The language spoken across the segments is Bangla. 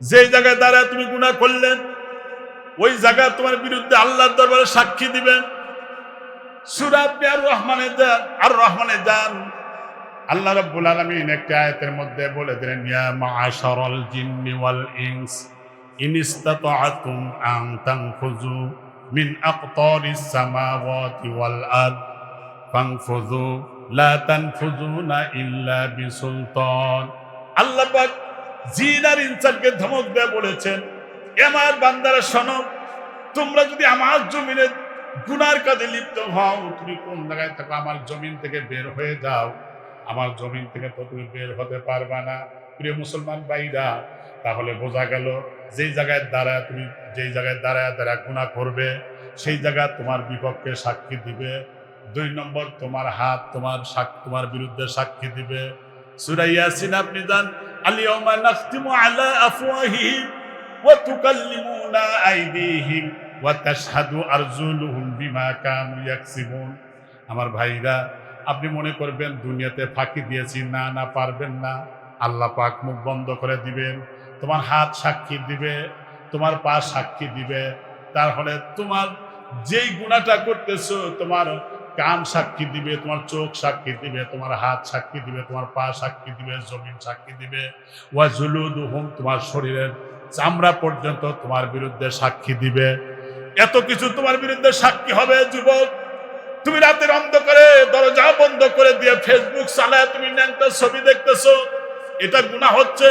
যেই জায়গায় দাঁড়ায় তুমি গুনাহ করলেন ওই জায়গায় তোমার বিরুদ্ধে আল্লাহর দরবারে সাক্ষী দিবেন। সূরা আপনি আর রহমানে যান, আল্লাহ রাব্বুল আলামিন একটা আয়াতের মধ্যে বলে দিলেন, ইয়া মাআশারাল জিন্নি ওয়াল ইনস ইন ইসতাতা'তুম আন তানফুযু মিন আকতারিস সামাওয়াতি ওয়াল আরদ ফানফুযু লা তানফুযুনা ইল্লা বিসুলতান। আল্লাহ পাক জিন আর ইনসানকে ধমক দিয়ে বলেছেন, আমার বান্দারা শোনো, তোমরা যদি আমার জমিনে গুনার কাজে লিপ্ত হও, তুমি কোন জায়গায় থাকো আমার জমিন থেকে বের হয়ে যাও, আমার জমিন থেকে তো তুমি বের হতে পারবা না। প্রিয় মুসলমান ভাইরা, তাহলে বোঝা গেল যেই জায়গায় দাঁড়ায় গুনাহ করবে সেই জায়গা তোমার বিপক্ষে সাক্ষী দিবে। 2 নম্বর, তোমার হাত তোমার বিরুদ্ধে সাক্ষী দিবে। সূরা ইয়াসিন আপনি জান, আল-ইয়াওমা নাখতিমু আলা আফওয়াহিহিম ওয়া তুকাল্লিমুনা আইদিহিম ওয়া তাশহাদু আরজুলুহুম বিমা কানু ইয়াকসিবুন। আমার ভাইরা, আপনি মনে করবেন দুনিয়াতে ফাঁকি দিয়েছি, না পারবেন না। আল্লাহ পাক মুখ বন্ধ করে দিবেন, তোমার হাত সাক্ষী দিবে, তোমার পা সাক্ষী দিবে। তাহলে তোমার যেই গুনাহটা করতেছো তোমার কান সাক্ষী দিবে, তোমার চোখ সাক্ষী দিবে, তোমার হাত সাক্ষী দিবে, তোমার পা সাক্ষী দিবে, জমিন সাক্ষী দিবে। ওয়া জুলুদুহুম, তোমার শরীরের চামড়া পর্যন্ত তোমার বিরুদ্ধে সাক্ষী দিবে। এত কিছু তোমার বিরুদ্ধে সাক্ষী হবে। যুবক, তুমি রাতের অন্ধকারে দরজা বন্ধ করে দিয়ে ফেসবুক চালায় তুমি ন্যাংটা ছবি দেখতেছো, এটা গুনাহ হচ্ছে।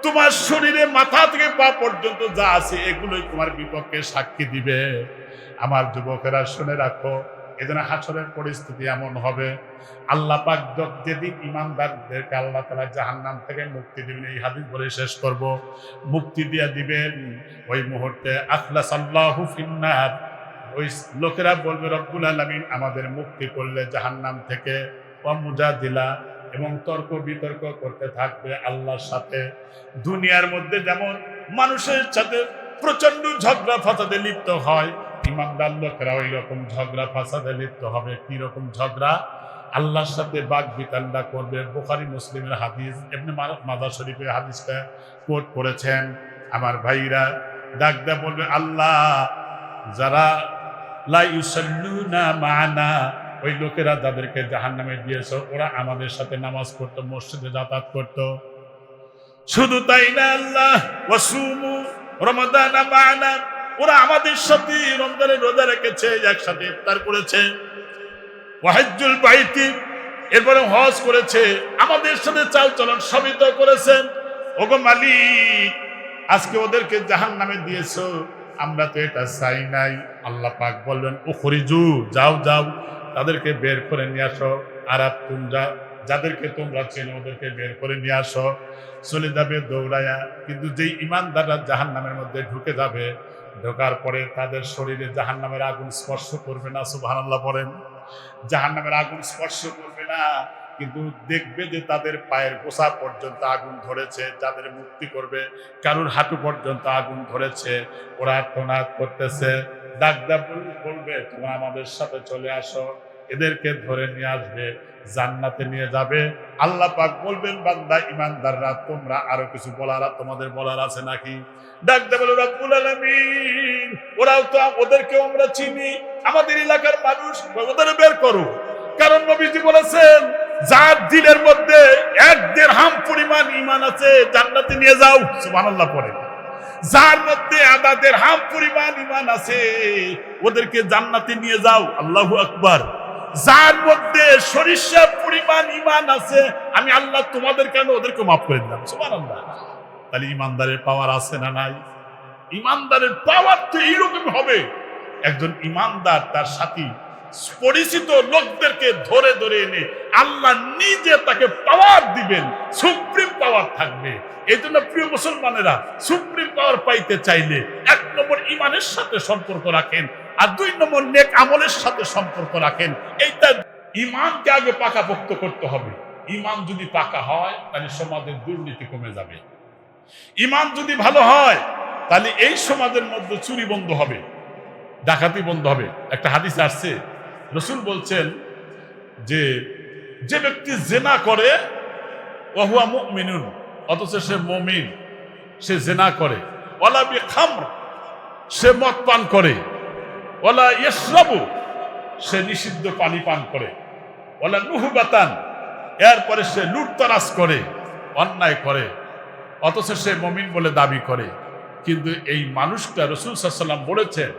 তোমার শরীরে মাথা থেকে পা পর্যন্ত যা আছে এগুলোই তোমার বিপক্ষে সাক্ষী দিবে। আমার যুবকেরা শুনে রাখো, এজন্য হাসরের পরিস্থিতি এমন হবে, আল্লাহ পাক যেদিন ঈমানদারদেরকে আল্লাহ তাআলা জাহান্নাম থেকে মুক্তি দিবেন, এই হাদিস বলে শেষ করব, মুক্তি দিয়ে দিবেন, ওই মুহূর্তে আখলাসাল্লাহু ফিন্নার, ওই লোকেরা বলবে, রব্বুল আলামিন আমাদের মুক্তি করলে জাহান্নাম থেকে, ওয়া মুজাদিলা, এবং তর্ক বিতর্ক করতে থাকবে আল্লাহর সাথে। দুনিয়ার মধ্যে যেমন মানুষের সাথে প্রচন্ড ঝগড়া ফাসাদে লিপ্ত হয়, ঈমানদার লোকেরা ওই রকম ঝগড়া ফাসাদে লিপ্ত হবে। কি রকম ঝগড়া? আল্লাহর সাথে বাক বিতণ্ডা করবে। বুখারী মুসলিমের হাদিস, ইবনে মাজাহ শরীফের হাদিসটা কোট করেছেন। আমার ভাইরা, ডাক দেয়া বলবে, আল্লাহ, যারা লা ইউসাল্লুনা মা'না, ওই লোকেরা যাদেরকে জাহান্নামে দিয়েছো, ওরা আমাদের সাথে নামাজ পড়তো, মসজিদে যাতায়াত করতো। শুধু তাই না, আল্লাহ, ওয়াসুমু রমাদানা মা'না, ওরা আমাদের সাথে রমজানের রোজা রেখেছে, একসাথে ইফতার করেছে। ওয়াহজ্জুল বাইতি, এরপরে হজ করেছে, আমাদের সাথে চাল চলন সবই তো করেছেন। ওগো মালিক, আজকে ওদেরকে জাহান্নামে দিয়েছো, আমরা তো এটা চাই নাই। আল্লাহ পাক বলবেন, উখরিজু, যাও তাদেরকে বের করে নিয়ে আসো। আর তোমরা যাদেরকে তোমরা চেনো ওদেরকে বের করে নিয়ে আসো। চলে যাবে দৌড়ায়া। কিন্তু যেই ঈমানদাররা জাহান্নামের মধ্যে ঢুকে যাবে, ঢোকার পরে তাদের শরীরে জাহান্নামের আগুন স্পর্শ করবে না। সুবহানাল্লাহ বলেন। জাহান্নামের আগুন স্পর্শ করবে না, কিন্তু দেখবে যে তাদের পায়ের গোছা পর্যন্ত আগুন ধরেছে। যাদের মুক্তি করবে কারুর হাঁটু পর্যন্ত আগুন ধরেছে। ওরা আর্তনাদ করতেছে, ডাকদা বলবে, তোমরা আমাদের সাথে চলে আসো। এদেরকে ধরে নিয়ে আসবে, জান্নাতে নিয়ে যাবে। আল্লাহ পাক বলবেন, বান্দা ঈমানদাররা, তোমরা আরো কিছু তোমাদের বলার আছে নাকি? ডাকদা বলে, রব্বুল আলামিন, ওরাও তো, ওদেরকেও আমরা চিনি, আমাদের এলাকার মানুষ, ওদের বের করো। কারণ নবীজি বলেছেন, যার দিলের মধ্যে 1 দিরহাম পরিমাণ ঈমান আছে, জান্নাতে নিয়ে যাও। সুবহানাল্লাহ পড়ে। যার মধ্যে 1 দিরহাম পরিমাণ ঈমান আছে, ওদেরকে জান্নাতে নিয়ে যাও। আল্লাহু আকবার। যার মধ্যে সরিষা পরিমাণ ঈমান আছে, আমি আল্লাহ তোমাদের কেন ওদেরকে মাফ করে দিলাম। সুবহানাল্লাহ। তাহলে ঈমানদারের পাওয়ার আছে না নাই? ঈমানদারের পাওয়ার তো এইরকম হবে, একজন ঈমানদার তার সাথী পরিচিত লোকদেরকে ধরে এনে আল্লাহ নিজে তাকে পাওয়ার দিবেন, সুপ্রিম পাওয়ার থাকবে। এই জন্য প্রিয় মুসলমানেরা, সুপ্রিম পাওয়ার পাইতে চাইলে 1 নম্বর ঈমানের সাথে সম্পর্ক রাখেন, আর 2 নম্বর নেক আমলের সাথে সম্পর্ক রাখেন। এইটা ঈমানকে আগে পাকাপোক্ত করতে হবে। ঈমান যদি পাকা হয়, তাহলে সমাজের দুর্নীতি কমে যাবে। ঈমান যদি ভালো হয়, তাহলে এই সমাজের মধ্যে চুরি বন্ধ হবে, ডাকাতি বন্ধ হবে। একটা হাদিস আসছে, রাসূল বলছেন যে ব্যক্তি জিনা করে ওয়া হুয়া মুমিনুন, অথচ সে মুমিন, সে জেনা করে, ওয়ালা বিখামর সে মদ পান করে, ওয়ালা ইয়াশরাবু সে নিষিদ্ধ পানি পান করে, ওয়ালা নুহবাতান এরপরে সে লুটতরাজ করে, অন্যায় করে, অথচ সে মুমিন বলে দাবি করে। কিন্তু এই মানুষটা রাসূল সাল্লাল্লাহু আলাইহি ওয়াসাল্লাম বলেছেন,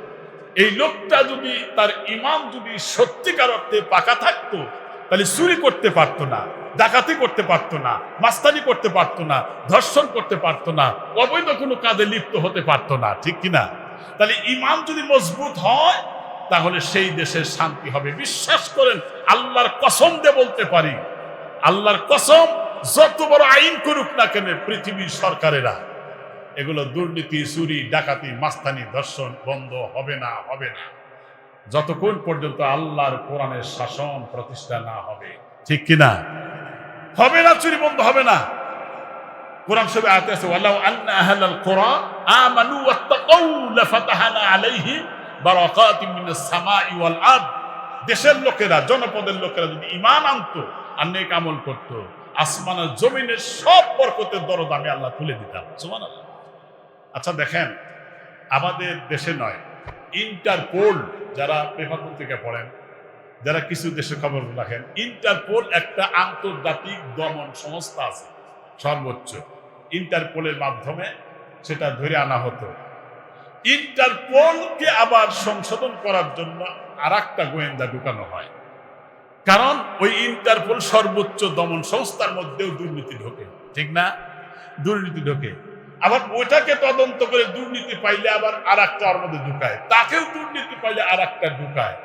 এই লোকটা যদি তার ঈমান যদি সত্যিকার অর্থে পাকা থাকতো, তাহলে চুরি করতে পারতো না, ডাকাতি করতে পারতো না, মাস্তানি করতে পারতো না, ধর্ষণ করতে পারতো না, অবৈধ কোনো কাজে লিপ্ত হতে পারতো না, ঠিক কিনা? তাহলে ঈমান যদি মজবুত হয় তাহলে সেই দেশের শান্তি হবে। বিশ্বাস করেন, আল্লাহর কসম দিয়ে বলতে পারি, আল্লাহর কসম, যত বড় আইন করুক না কেন পৃথিবীর সরকারেরা, এগুলো দুর্নীতি, চুরি, ডাকাতি, মাস্তানি, ধর্ষণ বন্ধ হবে না, হবে না, যতক্ষণ পর্যন্ত আল্লাহর কোরআনের শাসন প্রতিষ্ঠা না হবে, ঠিক কিনা? হবে না, চুরি বন্ধ হবে না। কোরআন শরীফে আয়াত আছে, ওয়ালাউ আন্না আহলাল কুরা আমানু ওয়াত্তাকাউ লাফাতাহনা আলাইহিম বারাকাতিম মিনাস সামাই ওয়াল আরদ। দেশের লোকেরা, জনপদের লোকেরা যদি ঈমান আনতো আর নেক আমল করতো, আসমান আর জমিনের সব বরকতের দরজা আমি আল্লাহ খুলে দিতাম। সুবহানাল্লাহ। আচ্ছা দেখেন, আমাদের দেশে নয়, ইন্টারপোল, যারা পেপার পত্রিকা পড়েন, যারা কিছু দেশের খবর রাখেন, ইন্টারপোল একটা আন্তর্জাতিক দমন সংস্থা আছে, সর্বোচ্চ। ইন্টারপোলের মাধ্যমে সেটা ধরে আনা হতো। ইন্টারপোলকে আবার সংশোধন করার জন্য আর একটা গোয়েন্দা ঢুকানো হয়, কারণ ওই ইন্টারপোল সর্বোচ্চ দমন সংস্থার মধ্যেও দুর্নীতি ঢোকে, ঠিক না? দুর্নীতি ঢোকে, আবার ওইটাকে তদন্ত করে দুর্নীতি পাইলে আবার আর একটা ওর মধ্যে ঢুকায়, তাকেও দুর্নীতি পাইলে আর একটা ঢুকায়।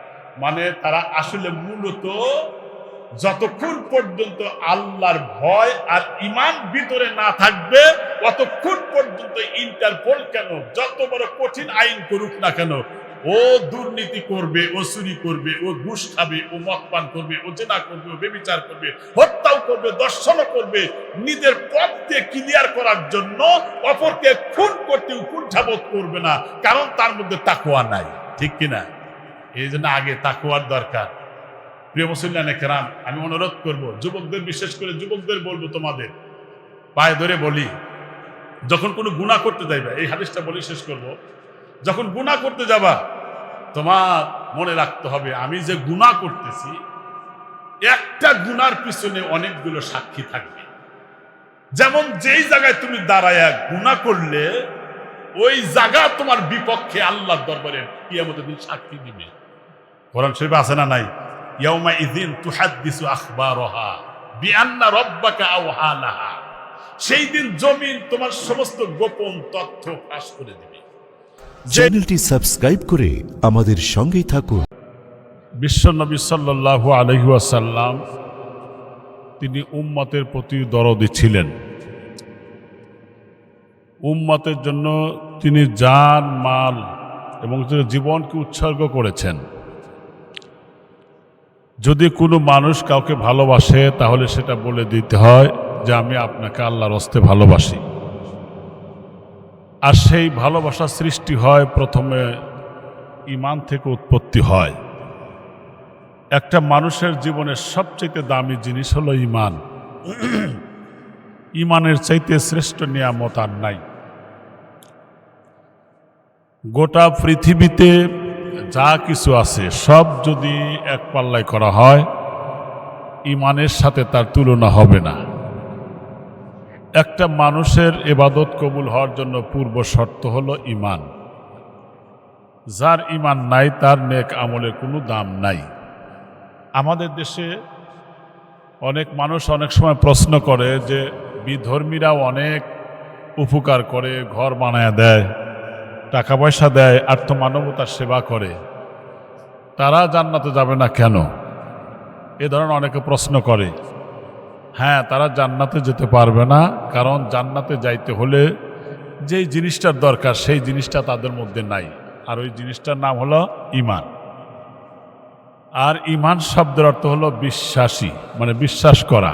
মানে তারা আসলে মূলত যতক্ষণ পর্যন্ত আল্লাহর ভয় আর ঈমান ভিতরে না থাকবে, ততক্ষণ পর্যন্ত ইন্টারপোল কেন যত বড় কঠিন আইন করুক না কেন, ও দুর্নীতি করবে, ও চুরি করবে, ও ঘুষ খাবে, ও মদ পান করবে, ও জেনা করবে, ও ব্যভিচার করবে, হত্যাও করবে, দর্শনও করবে, নিজের পথকে ক্লিয়ার করার জন্য অপরকে খুন করতেও কুণ্ঠাবোধ করবে না, কারণ তার মধ্যে তাকওয়া নাই, ঠিক কিনা? এই জন্য আগে তাকওয়ার দরকার। প্রিয় মুসলিম কেরাম, আমি অনুরোধ করব, যুবকদের, বিশেষ করে যুবকদের বলবো, তোমাদের পায়ে ধরে বলি, যখন কোনো গুনাহ করতে যাইবা, এই হাদিসটা বলে শেষ করব, যখন গুনাহ করতে যাবা, তোমার মনে রাখতে হবে, আমি যে গুনাহ করতেছি, একটা গুনার পিছনে অনেকগুলো সাক্ষী থাকবে। যেমন যেই জায়গায় তুমি দাঁড়ায়া গুনাহ করলে, ওই জায়গা তোমার বিপক্ষে আল্লাহর দরবারে কিয়ামতের দিন সাক্ষী দিবে। কোরআন শরীফে আছে না নাই? ইয়াউমা ইযিন তুহাদ্দিসু আখবারহা বিআন্না রাব্বাকা আওহা লাহা। সেই দিন জমিন তোমার সমস্ত গোপন তথ্য ফাঁস করে দিবে। চ্যানেলটি সাবস্ক্রাইব করে আমাদের সঙ্গেই থাকুন। বিশ্বনবী সাল্লাল্লাহু আলাইহি ওয়াসাল্লাম তিনি উম্মতের প্রতি দরদি ছিলেন। উম্মতের জন্য তিনি জান, মাল এবং জীবনকে উৎসর্গ করেছেন। যদি কোনো মানুষ কাউকে ভালোবাসে, তাহলে সেটা বলে দিতে হয় যে আমি আপনাকে আল্লাহর হস্তে ভালোবাসি। আর সেই ভালোবাসা সৃষ্টি হয় প্রথমে ঈমান থেকে উৎপত্তি হয়। একটা মানুষের জীবনের সবচেয়ে দামি জিনিস হলো ঈমান। ঈমানের চাইতে শ্রেষ্ঠ নিয়ামত আর নাই। গোটা পৃথিবীতে যা কিছু আছে সব যদি এক পাল্লায় করা হয়, ঈমানের সাথে তার তুলনা হবে না। একটা মানুষের ইবাদত কবুল হওয়ার জন্য পূর্ব শর্ত হলো ঈমান। যার ঈমান নাই, তার নেক আমলের কোনো দাম নাই। আমাদের দেশে অনেক মানুষ অনেক সময় প্রশ্ন করে যে বিধর্মীরাও অনেক উপকার করে, ঘর বানায় দেয়, টাকা পয়সা দেয়, আর্থমানবতার সেবা করে, তারা জান্নাতে যাবে না কেন? এ ধরনের অনেকে প্রশ্ন করে। হ্যাঁ, তারা জান্নাতে যেতে পারবে না, কারণ জান্নাতে যাইতে হলে যেই জিনিসটার দরকার সেই জিনিসটা তাদের মধ্যে নাই, আর ওই জিনিসটার নাম হলো ঈমান। আর ঈমান শব্দের অর্থ হলো বিশ্বাসী, মানে বিশ্বাস করা।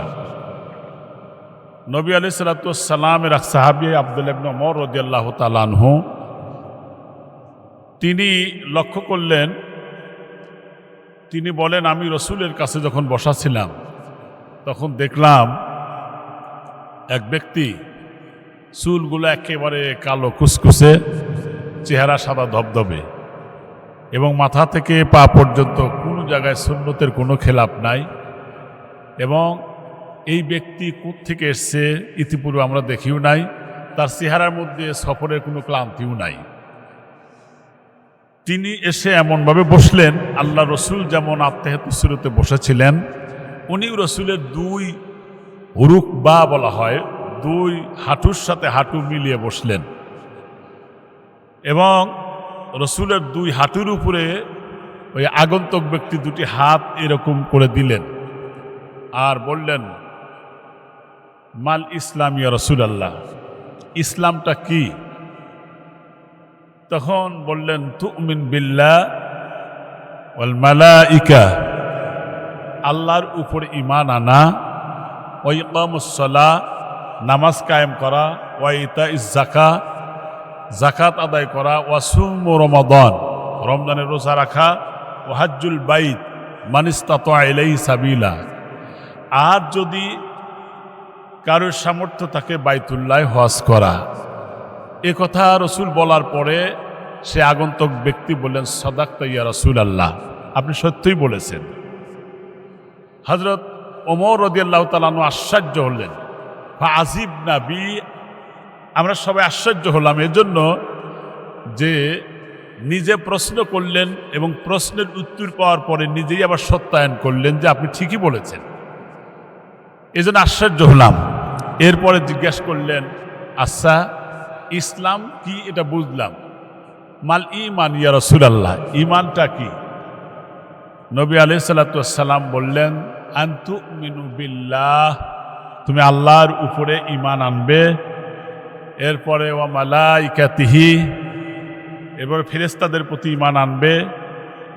নবী আলাইহিস সালাতু ওয়াস সালামের এক সাহাবী আব্দুল্লাহ ইবনে ওমর রাদিয়াল্লাহু তাআলা আনহু, তিনি লক্ষ্য করলেন, তিনি বলেন, আমি রসুলের কাছে যখন বসা ছিলাম তখন দেখলাম এক ব্যক্তি চুলগুলো একেবারে কালো কুসকুসে, চেহারা সাদা ধবধবে, এবং মাথা থেকে পা পর্যন্ত কোনো জায়গায় সুন্নতের কোনো খেলাপ নাই। এবং এই ব্যক্তি কোত্থেকে এসছে ইতিপূর্বে আমরা দেখিও নাই, তার চেহারার মধ্যে সফরের কোনো ক্লান্তিও নাই। তিনি এসে এমনভাবে বসলেন, আল্লাহ রসুল যেমন আত্মাহিয়াতুস সুরতে বসেছিলেন, উনি রসুলের দুই রুকবা বলা হয়, দুই হাঁটুর সাথে হাঁটু মিলিয়ে বসলেন, এবং রসুলের দুই হাঁটুর উপরে ওই আগন্তুক ব্যক্তি দুটি হাত এরকম করে দিলেন আর বললেন, মাল ইসলাম ইয়া রাসূলুল্লাহ, ইসলামটা কি? তখন বললেন, তুমিন বিল্লাহ ওয়াল মালাইকা, আল্লাহর উপর ঈমান আনা, ওয়া ইকামুস সালাহ, নামাজ কায়েম করা, ওয়া ইতাইজ যাকাত, যাকাত আদায় করা, ওয়া সুম রমাদান, রমজানের রোজা রাখা, ওয়া হজ্জুল বাইত মান ইসতাতা ইলাইহি সাবিলা, আর যদি কারোর সামর্থ্য থাকে বাইতুল্লাহ হজ করা। এ কথা রসুল বলার পরে সে আগন্তুক ব্যক্তি বললেন, সাদাকতা ইয়া রাসূলুল্লাহ, আপনি সত্যই বলেছেন। হযরত ওমর রাদিয়াল্লাহু তাআলা আনহু আশ্চর্য হলেন, ফাআজিবনা বি, আমরা সবাই আশ্চর্য হলাম এজন্য যে নিজে প্রশ্ন করলেন এবং প্রশ্নের উত্তর পাওয়ার পরে নিজেই আবার সত্যায়ন করলেন যে আপনি ঠিকই বলেছেন, এজন্য আশ্চর্য হলাম। এরপরে জিজ্ঞেস করলেন, আচ্ছা ইসলাম কি? এটা বুঝলাম। মাল ঈমান ইয়া রাসূলুল্লাহ, ঈমানটা কি? নবী আলাইহিস সালাতু ওয়াস সালাম বললেন, আন তুমিনু বিল্লাহ, তুমি আল্লাহর উপরে ঈমান আনবে। এরপরে ওয়া মালাইকাতিহি, এরপরে ফেরেশতাদের প্রতি ঈমান আনবে,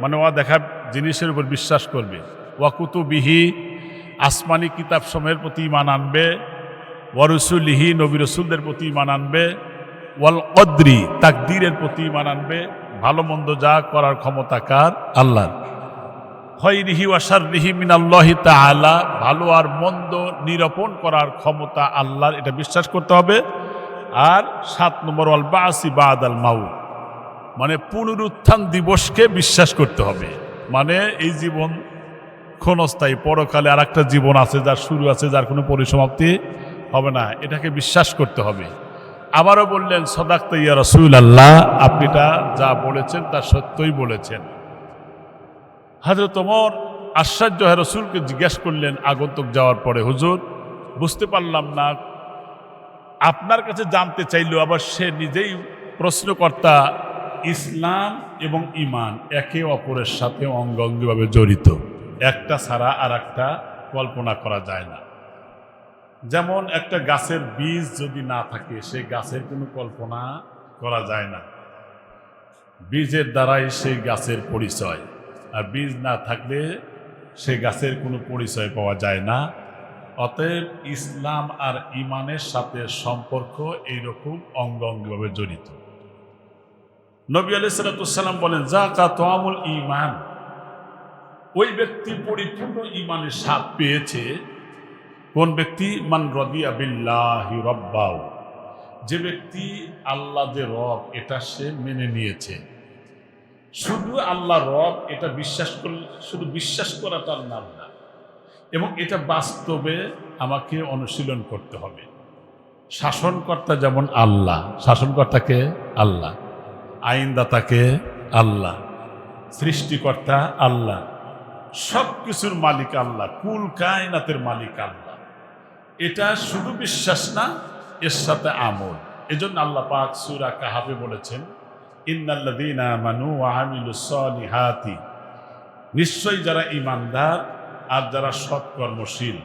মানে ওয়া দেখা জিনিসের উপর বিশ্বাস করবে। ওয়া কুতুবিহি, আসমানি কিতাব সমূহের প্রতি ঈমান আনবে। ওয়া রুসুলিহি, নবী রসুলদের প্রতি ঈমান আনবে। ওয়াল কদরি, তাকদীরের প্রতি ঈমান আনবে, ভালো মন্দ যা করার ক্ষমতা কার? আল্লাহর। খায়রিহি ওয়া শাররিহি মিনাল্লাহি তাআলা, ভালো আর মন্দ নিরূপণ করার ক্ষমতা আল্লাহর, এটা বিশ্বাস করতে হবে। আর 7 নম্বর ওয়াল বাসি বাদাল মাউত, মানে পুনরুত্থান দিবসকে বিশ্বাস করতে হবে। মানে এই জীবন ক্ষণস্থায়ী, পরকালে আর একটা জীবন আছে, যার শুরু আছে, যার কোনো পরিসমাপ্তি হবে না, এটাকে বিশ্বাস করতে হবে। আবারও বললেন, সাদাকতা ইয়া রাসূলুল্লাহ, আপনি যা বলেছেন তা সত্যই বলেছেন। হযরত ওমর আশ্চর্য হয়ে রসুলকে জিজ্ঞেস করলেন আগন্তুক যাওয়ার পরে, হুজুর বুঝতে পারলাম না, আপনার কাছে জানতে চাইলেও আবার সে নিজেই প্রশ্নকর্তা, ইসলাম এবং ঈমান একে অপরের সাথে অঙ্গাঙ্গিভাবে জড়িত, একটা ছাড়া আর একটা কল্পনা করা যায় না। যেমন একটা গাছের বীজ যদি না থাকে, সেই গাছের কোনো কল্পনা করা যায় না, বীজের দ্বারাই সেই গাছের পরিচয়, আর বীজ না থাকলে সেই গাছের কোনো পরিচয় পাওয়া যায় না। অতএব ইসলাম আর ঈমানের সাথে সম্পর্ক এইরকম অঙ্গাঙ্গিভাবে জড়িত। নবী আলাইহিস সালাতু ওয়াস সালাম বলেন, যাকা তাআমুল ঈমান, ওই ব্যক্তি পরিপূর্ণ ঈমানের স্বাদ পেয়েছে। কোন ব্যক্তি? মান রাদিয়া বিল্লাহি রাব্বাও, যে ব্যক্তি আল্লাহ যে রব এটা সে মেনে নিয়েছে। শুধু আল্লাহ রব এটা বিশ্বাস করলে, শুধু বিশ্বাস করাটার নাম না, এবং এটা বাস্তবে আমাকে অনুশীলন করতে হবে। শাসনকর্তা যেমন আল্লাহ, শাসনকর্তাকে আল্লাহ, আইনদাতাকে আল্লাহ, সৃষ্টিকর্তা আল্লাহ, সব কিছুর মালিক আল্লাহ, কুল কায়নাতের মালিক আল্লাহ। এটা শুধু বিশ্বাস না, এর সাথে আমল। এজন্য আল্লাহ পাক সূরা কাহাফে বলেছেন, ইন্নাল্লাযীনা আমানু ওয়া আমিলুস সালিহাতি, নিশ্চয়ই যারা ঈমানদার আর যারা সৎকর্মশীল,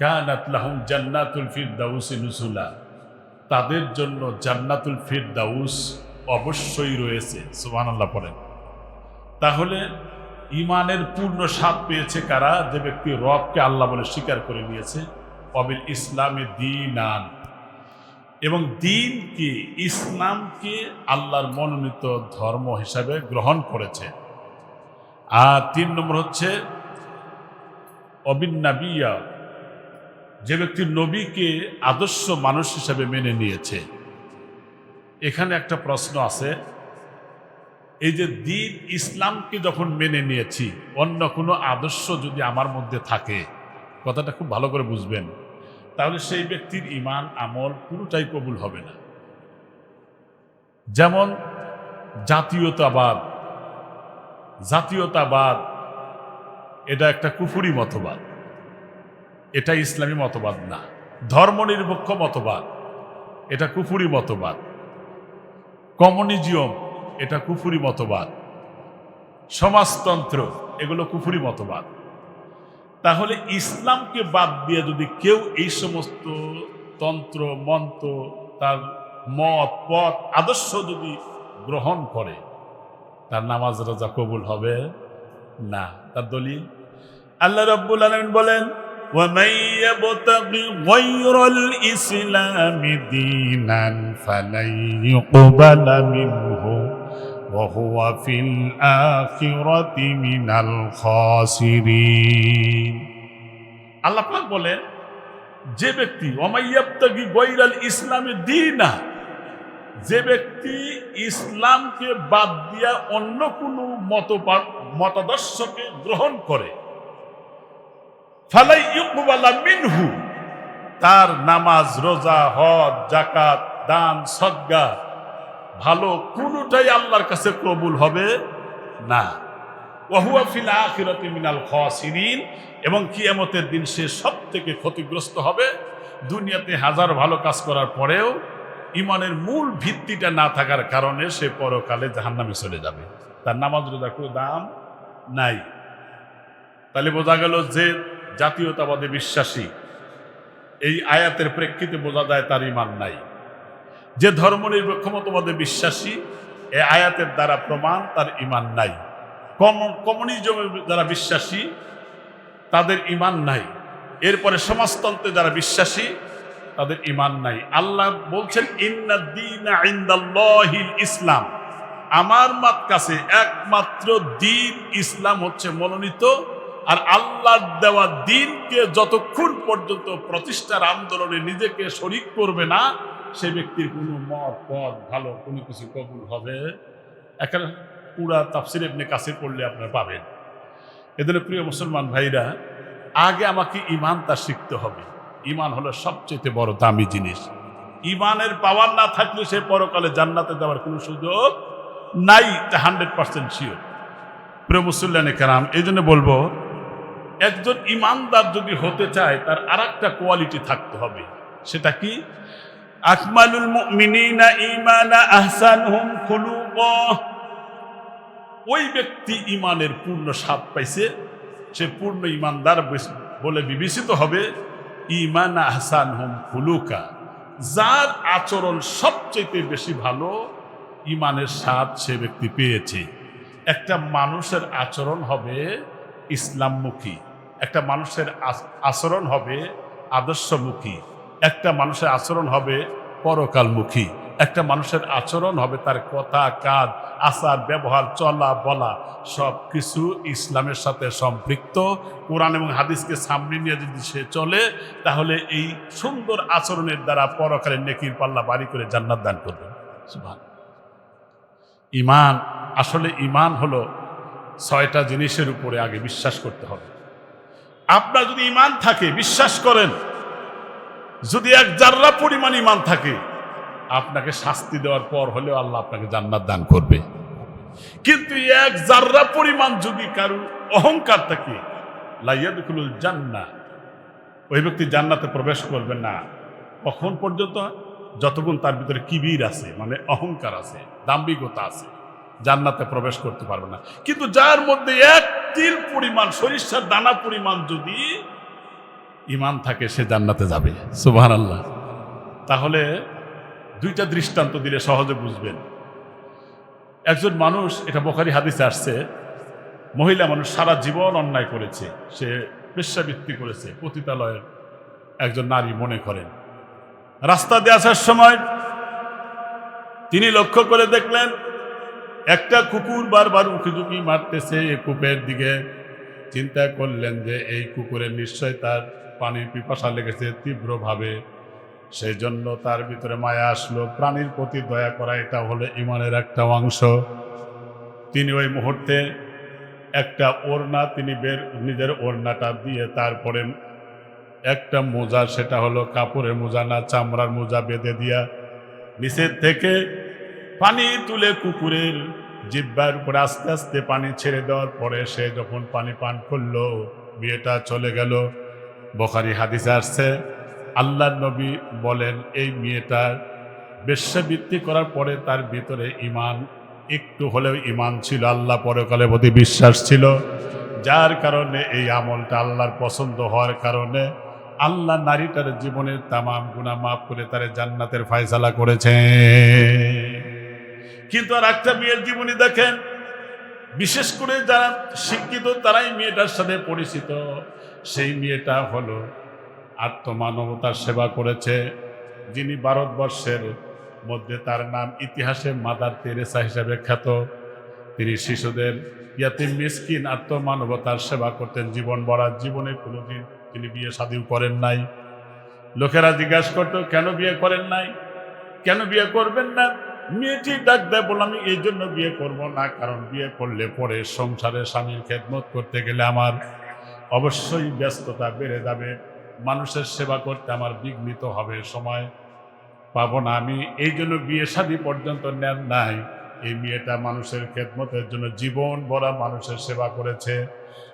কানাত লাহুম জান্নাতুল ফিরদাউস নুজুলা, তাদের জন্য জান্নাতুল ফিরদাউস অবশ্যই রয়েছে। সুবহানাল্লাহ পড়েন। তাহলে ঈমানের পূর্ণ স্বাদ পেয়েছে কারা? যে ব্যক্তি রবকে আল্লাহ বলে স্বীকার করে নিয়েছে। অবিল ইসলামে দীনান, এবং দ্বীনকে, ইসলামকে আল্লাহর মনোনীত ধর্ম হিসাবে গ্রহণ করেছে। আর 3 নম্বর হচ্ছে অবিন নাবিয়া যে ব্যক্তি নবীকে আদর্শ মানুষ হিসেবে মেনে নিয়েছে। এখানে একটা প্রশ্ন আছে, এই যে দ্বীন ইসলামকে যখন মেনে নিয়েছি, অন্য কোনো আদর্শ যদি আমার মধ্যে থাকে, কথাটা খুব ভালো করে বুঝবেন, তাহলে সেই ব্যক্তির ঈমান আমল পুরোটাই কবুল হবে না। যেমন জাতীয়তাবাদ এটা একটা কুফরি মতবাদ, এটা ইসলামী মতবাদ না। ধর্মনিরপেক্ষ মতবাদ এটা কুফরি মতবাদ। কমিউনিজম এটা কুফরি মতবাদ। সমাজতন্ত্র এগুলো কুফরি মতবাদ। তাহলে ইসলামকে বাদ দিয়ে যদি কেউ এই সমস্ত তন্ত্র মন্ত্র, তার মত পথ আদর্শ যদি গ্রহণ করে, তার নামাজ রোজা কবুল হবে না। তার দলিল আল্লাহ রাব্বুল আলামিন বলেন, وَمَن يَبْتَغِ غَيْرَ الْإِسْلَامِ دِينًا فَلَن يُقْبَلَ مِنْهُ وَهُوَ فِي الْآخِرَةِ مِنَ الْخَاسِرِينَ। আল্লাহ পাক বলেন, যে ব্যক্তি وَمَن يَبْتَغِ غَيْرَ الْإِسْلَامِ دِينًا, যে ব্যক্তি ইসলামকে বাদ দিয়া অন্য কোনো মতাদর্শকে গ্রহণ করে, ফালাই ইউকবালা মিনহু, তার নামাজ রোজা হজ জাকাত দান সদকা ভালো কোনোটাই আল্লাহর কাছে কবুল হবে না। ওয়া হুয়া ফিল আখিরাতি মিনাল খাসিরিন, এবং কিয়ামতের দিন সে সবথেকে ক্ষতিগ্রস্ত হবে। দুনিয়াতে হাজার ভালো কাজ করার পরেও ঈমানের মূল ভিত্তিটা না থাকার কারণে সে পরকালে জাহান্নামে চলে যাবে। তার নামাজ রোজার কোনো দাম নাই। তাহলে বোঝা গেল যে জাতীয়তাবাদে বিশ্বাসী, এই আয়াতের প্রেক্ষিতে বোঝা যায় তার ঈমান নাই। যে ধর্মনিরপেক্ষ মতবাদে বিশ্বাসী, এই আয়াতের দ্বারা প্রমাণ তার ঈমান নাই। কমিউনিজমে যারা বিশ্বাসী তাদের ঈমান নাই। এরপরে সমাজতন্ত্রে যারা বিশ্বাসী তাদের ঈমান নাই। আল্লাহ বলছেন, ইন্নাদ দীনা ইনদাল্লাহিল ইসলাম, আমার কাছে একমাত্র দ্বীন ইসলাম হচ্ছে মনোনীত। আর আল্লাহর দেওয়া দ্বীনকে যতক্ষণ পর্যন্ত প্রতিষ্ঠার আন্দোলনে নিজেকে শরীক করবে না, সে ব্যক্তির কোনো মত পথ ভালো কোনো কিছু কবুল হবে। এখানে পুরা তাফসির ইবনে কাসির পড়লে আপনারা পাবেন। এদের প্রিয় মুসলমান ভাইরা, আগে আমাকে ঈমানটা শিখতে হবে। ঈমান হলো সবচেয়ে বড় দামি জিনিস। ঈমানের পাওয়ার না থাকলে সে পরকালে জান্নাতে যাওয়ার কোনো সুযোগ নাই, এটা 100% শিওর। প্রিয় মুসল্লিয়ানে কেরাম, এই জন্য বলবো, একজন ঈমানদার যদি হতে চায় তার আরেকটা কোয়ালিটি থাকতে হবে। সেটা কি? আকমালুল মুমিনিনা ঈমানা আহসানুহুম খুলুকা। ওই ব্যক্তি ঈমানের পূর্ণ স্বাদ পাইছে, সে পূর্ণ ঈমানদার বলে বিবেচিত হবে। ঈমানা আহসানুহুম খুলুকা, যার আচরণ সবচেয়ে বেশি ভালো, ঈমানের স্বাদ সে ব্যক্তি পেয়েছে। একটা মানুষের আচরণ হবে ইসলামমুখী, একটা মানুষের আচরণ হবে আদর্শমুখী, একটা মানুষের আচরণ হবে পরকালমুখী, একটা মানুষের আচরণ হবে তার কথা কাজ আচার ব্যবহার চলা বলা সব কিছু ইসলামের সাথে সম্পৃক্ত। কোরআন এবং হাদিসকে সামনে নিয়ে যদি সে চলে, তাহলে এই সুন্দর আচরণের দ্বারা পরকালের নেকির পাল্লা বাড়ি করে জান্নাত দান করবে। সুবহান। ঈমান, আসলে ঈমান হলো 6টা জিনিসের উপরে আগে বিশ্বাস করতে হবে। আপনার যদি ঈমান থাকে, বিশ্বাস করেন, যদি এক জাররা পরিমাণ ঈমান থাকে, আপনাকে শাস্তি দেওয়ার পর হলেও আল্লাহ আপনাকে জান্নাত দান করবে। কিন্তু এক জাররা পরিমাণ যদি কারো অহংকার থাকে, লা ইয়াদখুলুল জান্নাহ, ওই ব্যক্তি জান্নাতে প্রবেশ করবে না। কখন পর্যন্ত? যতক্ষণ তার ভিতরে কিবির আছে, মানে অহংকার আছে, দাম্ভিকতা আছে, জান্নাতে প্রবেশ করতে পারবে না। কিন্তু যার মধ্যে এক তিল পরিমাণ, সরিষার দানা পরিমাণ যদি ঈমান থাকে, সে জান্নাতে যাবে। সুবহানাল্লাহ। তাহলে 2টা দৃষ্টান্ত দিলে সহজে বুঝবেন। একজন মানুষ, এটা বুখারী হাদিসে আসছে, মহিলা মানুষ সারা জীবন অন্যায় করেছে, সে বেশ্যাবৃত্তি করেছে, পতিতালয়ের একজন নারী মনে করেন। রাস্তা দিয়ে আসার সময় তিনি লক্ষ্য করে দেখলেন একটা কুকুর বারবার উঁকি মারতেছে কূপের দিকে। চিন্তা করলেন যে এই কুকুরের নিশ্চয় তার পানির পিপাসা লেগেছে তীব্রভাবে, সেই জন্য তার ভিতরে মায়া আসলো, প্রাণীর প্রতি দয়া করা, এটা হলো ইমানের একটা অংশ। তিনি ওই মুহূর্তে একটা ওড়না তিনি নিজের ওড়নাটা দিয়ে তারপরে একটা মোজা, সেটা হলো কাপড়ের মোজা না চামড়ার মোজা, বেঁধে দিয়া নিচের থেকে পানি তুলে কুকুরের জিহ্বার উপরে আস্তে আস্তে পানি ছেড়ে দেওয়ার পরে সে যখন পানি পান করলো, বিয়েটা চলে গেল। বুখারী হাদিসে আসছে, আল্লাহর নবী বলেন এই মেয়েটার বেশ্যাবৃত্তি করার পরে তার ভিতরে ঈমান, একটু হলেও ঈমান ছিল, আল্লাহ পরকালের প্রতি বিশ্বাস ছিল, যার কারণে এই আমলটা আল্লাহর পছন্দ হওয়ার কারণে আল্লাহ নারীটার জীবনের তামাম গুনাহ মাফ করে তার জান্নাতের ফয়সালা করেছে। কিন্তু আর একটা মেয়ের জীবনী দেখেন, বিশেষ করে যারা শিক্ষিত তারাই মেয়েটার সাথে পরিচিত। সেই মেয়েটা হলো আত্মমানবতার সেবা করেছে, যিনি ভারতবর্ষের মধ্যে তার নাম ইতিহাসে মাদার তেরেসা হিসাবে খ্যাত। তিনি শিশুদের, ইয়াতিম মিসকিন, আত্মমানবতার সেবা করতেন জীবন ভরা। জীবনে কোনোদিন তিনি বিয়ে শাদীও করেন নাই। লোকেরা জিজ্ঞাসা করতো কেন বিয়ে করেন নাই, কেন বিয়ে করবেন না? মেয়েটি ডাক দেয়, বললাম আমি এই জন্য বিয়ে করব না, কারণ বিয়ে করলে পরে সংসারে স্বামীর খেদমত করতে গেলে আমার অবশ্যই ব্যস্ততা বেড়ে যাবে, মানুষের সেবা করতে আমার বিঘ্নিত হবে, সময় পাবো না, আমি এই জন্য বিয়ে শাদী পর্যন্ত নেন নাই। এই মেয়েটা মানুষের খেদমতের জন্য জীবন ভরা মানুষের সেবা করেছে,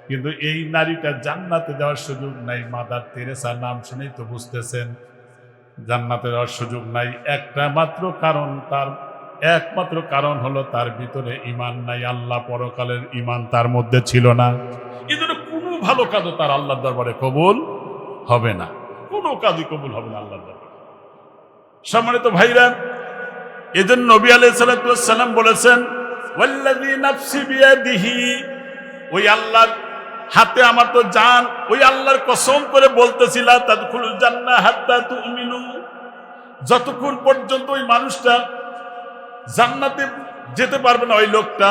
কিন্তু এই নারীটা জান্নাতে যাওয়ার সুযোগ নাই। মাদার তেরেসা নাম শুনেই তো বুঝতেছেন জান্নাতে যাওয়ার সুযোগ নাই। একমাত্র কারণ হলো তার ভিতরে ঈমান নাই, আল্লাহ পরকালের ঈমান তার মধ্যে ছিল না। এই জন্য কোনো ভালো কাজও তার আল্লাহর দরবারে কবুল হবে না, কোনো কাজই কবুল হবে না আল্লাহর দরবারে। সম্মানিত ভাইরা, এজন্য নবী আলাইহিস সালাতু ওয়াস সালাম বলেছেন, ওয়াল্লাযী নাফসি বিয়াদিহি, ওই আল্লাহর হাতে আমার তো জান, ওই আল্লাহর কসম করে বলতেছি, লা তাদখুলুল জান্নাহ হাত্তা তুমিনু, যতক্ষণ পর্যন্ত ওই মানুষটা জান্নাতে যেতে পারবে না, ওই লোকটা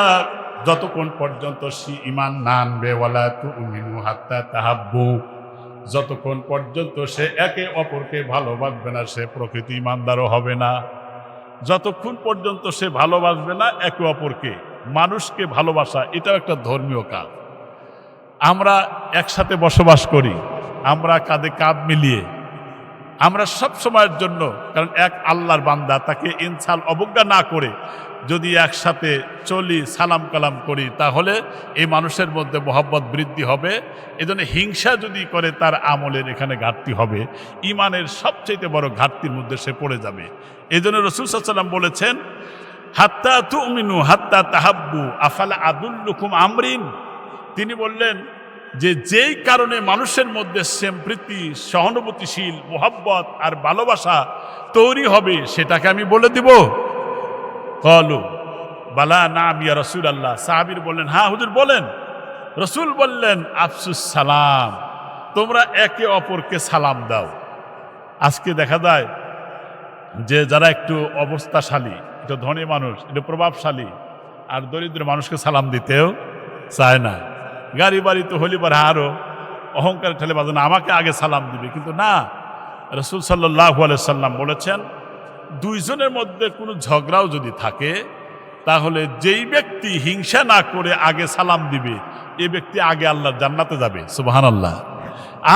যতক্ষণ পর্যন্ত সে ঈমান না আনবে, ওয়ালা তুমিনু হাত্তা তাহাব্বু, যতক্ষণ পর্যন্ত সে একে অপরকে ভালোবাসবে না, সে প্রকৃত ঈমানদারও হবে না। যতক্ষণ পর্যন্ত সে ভালোবাসবে না একে অপরকে, মানুষকে ভালোবাসা এটাও একটা ধর্মীয় কাজ। আমরা একসাথে বসবাস করি, আমরা কাঁধে কাঁধ মিলিয়ে, আমরা সব সময়ের জন্য, কারণ এক আল্লাহর বান্দা, তাকে ইনসাল অবজ্ঞা না করে যদি একসাথে চলি, সালাম কালাম করি, তাহলে এই মানুষের মধ্যে মহব্বত বৃদ্ধি হবে। এজন্য হিংসা যদি করে তার আমলের এখানে ঘাটতি হবে, ঈমানের সবচেয়ে বড় ঘাটতির মধ্যে সে পড়ে যাবে। এজন্য রাসূল সাল্লাল্লাহু আলাইহি ওয়াসাল্লাম বলেছেন, হাত্তা তুমিনু হাত্তা তাহাব্বু আফালা আদুল্লুকুম আমরিন। তিনি বললেন যে যেই কারণে মানুষের মধ্যে সম্প্রীতি, সহানুভূতিশীল, মোহাব্বত আর ভালোবাসা তৈরি হবে, সেটাকে আমি বলে দিব। কলু বালা নাম ইয়া রাসূলুল্লাহ, সাহাবীর বললেন হ্যাঁ হুজুর বলেন। রাসূল বললেন আফসুস সালাম, তোমরা একে অপরকে সালাম দাও। আজকে দেখা যায় যে যারা একটু অবস্থাশালী, একটু ধনী মানুষ, একটু প্রভাবশালী, আর দরিদ্র মানুষকে সালাম দিতেও চায় না। গাড়ি বাড়িতে হলি পরে আরও অহংকার ঠেলে বাজে না, আমাকে আগে সালাম দিবে। কিন্তু না, রাসূল সাল্লাল্লাহু আলাইহি সাল্লাম বলেছেন, দুইজনের মধ্যে কোনো ঝগড়াও যদি থাকে, তাহলে যেই ব্যক্তি হিংসা না করে আগে সালাম দিবে, এই ব্যক্তি আগে আল্লাহর জান্নাতে যাবে। সুবহানাল্লাহ।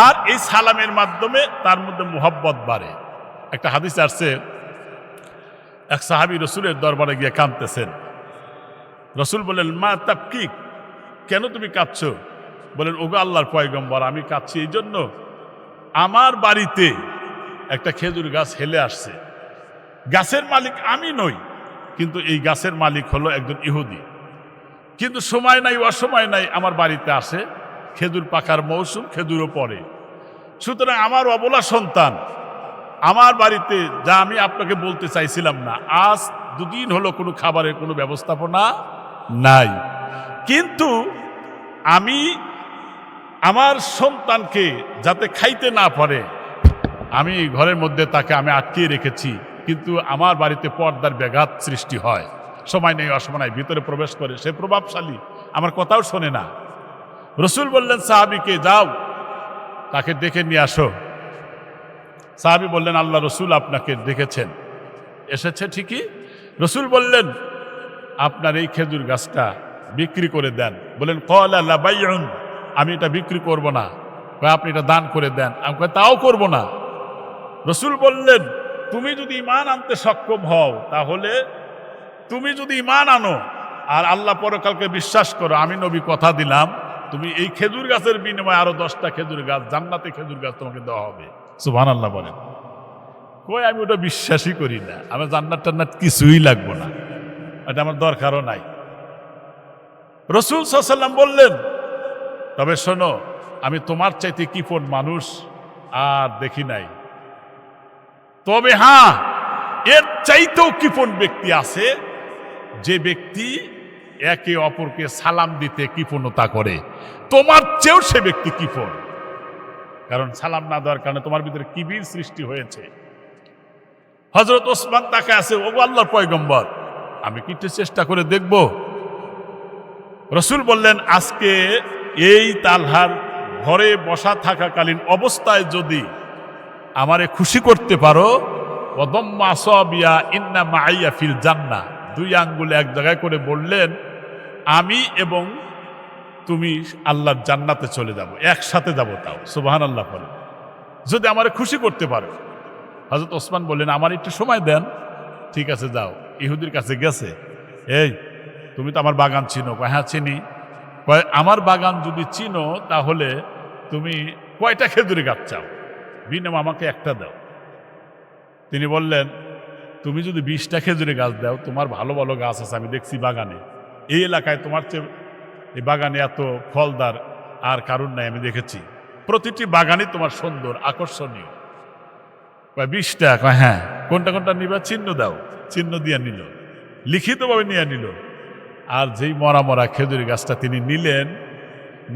আর এই সালামের মাধ্যমে তার মধ্যে মুহাব্বত বাড়ে। একটা হাদিস আসছে, এক সাহাবী রাসূলের দরবারে গিয়ে কাঁদতেছেন। রাসূল বললেন মা তাবকিক, কেন তুমি কাঁদছো? বলেন ওগো আল্লাহর পয়গম্বর, আমি কাঁদছি এই জন্য, আমার বাড়িতে একটা খেজুর গাছ হেলে আসছে, গাছের মালিক আমি নই, কিন্তু এই গাছের মালিক হলো একজন ইহুদি। কিন্তু সময় নাই, অসময় নাই, আমার বাড়িতে আসে, খেজুর পাকার মৌসুম, খেজুরও পড়ে। সুতরাং আমার অবলা সন্তান আমার বাড়িতে, যা আমি আপনাকে বলতে চাইছিলাম না, আজ দুদিন হলো কোনো খাবারের কোনো ব্যবস্থাপনা নাই, কিন্তু আমি আমার সন্তানকে যাতে খাইতে না পারে আমি ঘরের মধ্যে তাকে আমি আটকিয়ে রেখেছি, কিন্তু আমার বাড়িতে পর্দার ব্যাঘাত সৃষ্টি হয়, সময় নেই অসময় নাই, ভিতরে প্রবেশ করে, সে প্রভাবশালী, আমার কথাও শোনে না। রাসূল বললেন সাহাবীকে, যাও তাকে ডেকে নিয়ে আসো। সাহাবী বললেন, আল্লাহ রসুল আপনাকে ডেকেছেন। এসেছে ঠিকই। রসুল বললেন, আপনার এই খেজুর গাছটা বিক্রি করে দেন। বলেন, ক্বালা লা বাইউন, আমি এটা বিক্রি করব না। কয়, আপনি এটা দান করে দেন। আমি কই, তাও করব না। রসুল বললেন, তুমি যদি ঈমান আনতে সক্ষম হও, তাহলে তুমি যদি ঈমান আনো আর আল্লাহ পরকালকে বিশ্বাস করো, আমি নবী কথা দিলাম, তুমি এই খেজুর গাছের বিনিময়ে আরো 10টা খেজুর গাছ, জান্নাতে খেজুর গাছ তোমাকে দেওয়া হবে। সুবহানাল্লাহ বলেন। কই, আমি ওটা বিশ্বাসই করি না, আমার জান্নাত টান্নাত কিছুই লাগবো না, এটা আমার দরকারও নাই। রাসূল সাল্লাল্লাহু আলাইহি ওয়াসাল্লাম বললেন, তবে শোনো, আমি তোমার চাইতে কিপন মানুষ আর দেখি নাই। তবে হ্যাঁ, এর চাইতেও কিপন ব্যক্তি আছে, যে ব্যক্তি একে অপরকে সালাম দিতে কৃপণতা করে। তোমার চেয়েও সে ব্যক্তি কৃপণ, কারণ সালাম না দেওয়ার কারণে তোমার ভিতরে কিবির সৃষ্টি হয়েছে। হযরত ওসমান তাকে আছে, ও আল্লাহর পয়গম্বর, আমি কি একটু চেষ্টা করে দেখব? রাসূল বললেন, আজকে এই তালহার ঘরে বসা থাকাকালীন অবস্থায় যদি আমারে খুশি করতে পারো, ওয়াদাম্মা আসাবিয়া ইন্না মাইয়া ফিল জান্নাহ, 2 আঙ্গুল এক জায়গায় করে বললেন, আমি এবং তুমি আল্লাহর জান্নাতে চলে যাব, একসাথে যাব। তাও সুবহানাল্লাহ বলেন, যদি আমারে খুশি করতে পারো। হযরত ওসমান বললেন, আমার একটু সময় দেন। ঠিক আছে, যাও। ইহুদির কাছে গেছে, এই তুমি তো আমার বাগান চিনো? কয়, হ্যাঁ চিনি। কয়, আমার বাগান যদি চিনো তাহলে তুমি কয়টা খেজুরি গাছ চাও? বিনিময়ে আমাকে একটা দাও। তিনি বললেন, তুমি যদি 20টা খেজুরি গাছ দাও, তোমার ভালো ভালো গাছ আছে, আমি দেখছি বাগানে, এই এলাকায় তোমার চেয়ে এই বাগানে এত ফলদার আর কারণ নাই, আমি দেখেছি, প্রতিটি বাগানই তোমার সুন্দর, আকর্ষণীয়। কয়, 20টা? কয়, হ্যাঁ। কোনটা কোনটা নিবা? চিহ্ন দাও। চিহ্ন দিয়ে নিল, লিখিতভাবে নিয়ে নিল। আর যেই মরা মরা খেজুরি গাছটা তিনি নিলেন,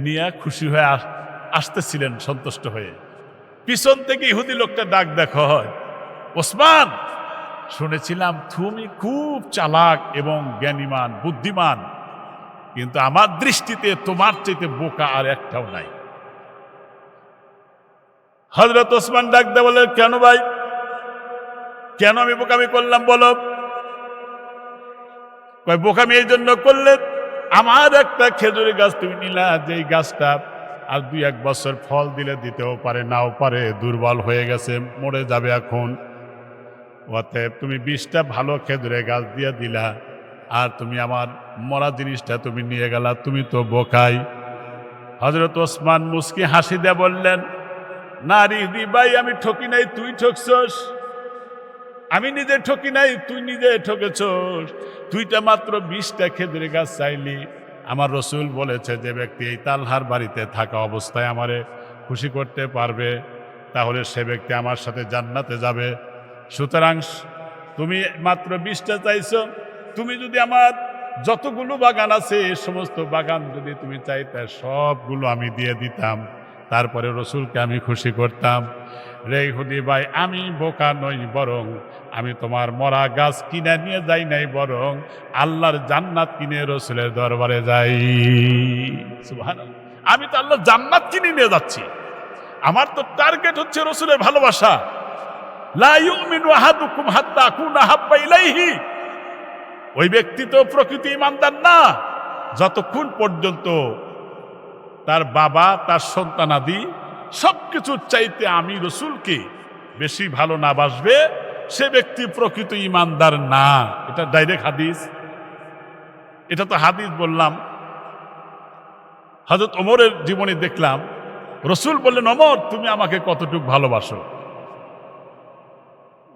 নিয়ে খুশি হয়ে আসতেছিলেন সন্তুষ্ট হয়ে, পিছন থেকে ইহুদি লোকটা ডাক দেখো, হয়, ওসমান, শুনেছিলাম তুমি খুব চালাক এবং জ্ঞানীমান, বুদ্ধিমান, কিন্তু আমার দৃষ্টিতে তোমার চাইতে বোকা আর একটাও নাই। হযরত ওসমান ডাক দে বলে, কেন ভাই, কেন আমি বোকামি করলাম বলো? কয়, বোকামি এই জন্য করলে, আমার একটা খেজুরের গাছ তুমি নিলা, যেই গাছটা আর 2-1 বছর ফল দিলে দিতেও পারে, নাও পারে, দুর্বল হয়ে গেছে, মরে যাবে এখন। অতএব তুমি 20টা ভালো খেজুরের গাছ দিয়ে দিলা, আর তুমি আমার মরা জিনিসটা তুমি নিয়ে গেলা, তুমি তো বোকাই। হযরত ওসমান মুস্কি হাসি দিয়ে বললেন, না রিদি ভাই, আমি ঠকি নাই, তুই ঠকছস। আমি নিজে ঠকি নাই, তুই নিজে ঠকেছস। তুইটা মাত্র 20টা খেজুরের গাছ চাইলি। আমার রাসূল বলেছে, যে ব্যক্তি এই তালহার বাড়িতে থাকা অবস্থায় আমারে খুশি করতে পারবে, তাহলে সে ব্যক্তি আমার সাথে জান্নাতে যাবে। সুতরাং তুমি মাত্র 20টা চাইছো, তুমি যদি আমার যতগুলো বাগান আছে এই সমস্ত বাগান যদি তুমি চাইতে, সবগুলো আমি দিয়ে দিতাম, তারপরে রাসূলকে আমি খুশি করতাম। রে ইহুদি ভাই, আমি বোকা নই, বরং আমি তোমার মরা গাছ কিনে নিয়ে যাই নাই, বরং আল্লাহর জান্নাত কিনে রাসূলের দরবারে যাই। সুবহানাল্লাহ, আমি তো আল্লাহর জান্নাত কিনে নিয়ে যাচ্ছি। আমার তো টার্গেট হচ্ছে রাসূলের ভালোবাসা। লা ইউমিনু আহাদুকুম হাত্তা আকুনা হাব্বা ইলাইহি, ওই ব্যক্তি তো প্রকৃত ঈমানদার না যতক্ষণ পর্যন্ত তার বাবা, তার সন্তানাদি সবকিছুর চাইতে আমি রাসূলকে বেশি ভালো না বাসবে, সে ব্যক্তি প্রকৃত ঈমানদার না। এটা ডাইরেক্ট হাদিস, এটা তো হাদিস বললাম। হযরত ওমরের জীবনী দেখলাম, রাসূল বললেন, ওমর, তুমি আমাকে কতটুকু ভালোবাসো?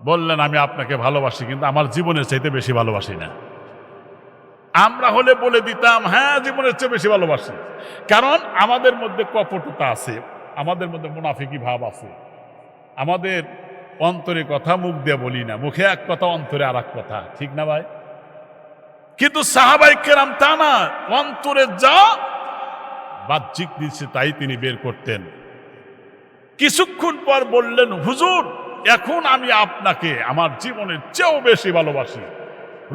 বললেন, আমি আপনাকে ভালোবাসি, কিন্তু আমার জীবনের চাইতে বেশি ভালোবাসি না। আমরা হলে বলে দিতাম, হ্যাঁ, জীবনের চেয়ে বেশি ভালোবাসি, কারণ আমাদের মধ্যে কপটতা আছে, আমাদের মধ্যে মুনাফিকি ভাব আছে, আমাদের অন্তরে কথা মুখ দিয়ে বলি না, মুখে এক কথা, অন্তরে আর এক কথা, ঠিক না ভাই? কিন্তু সাহাবায়ে কেরাম তা না, অন্তরে যা বাহ্যিক দিচ্ছে তাই তিনি বের করতেন। কিছুক্ষণ পর বললেন, হুজুর, এখন আমি আপনাকে আমার জীবনের চেয়েও বেশি ভালোবাসি।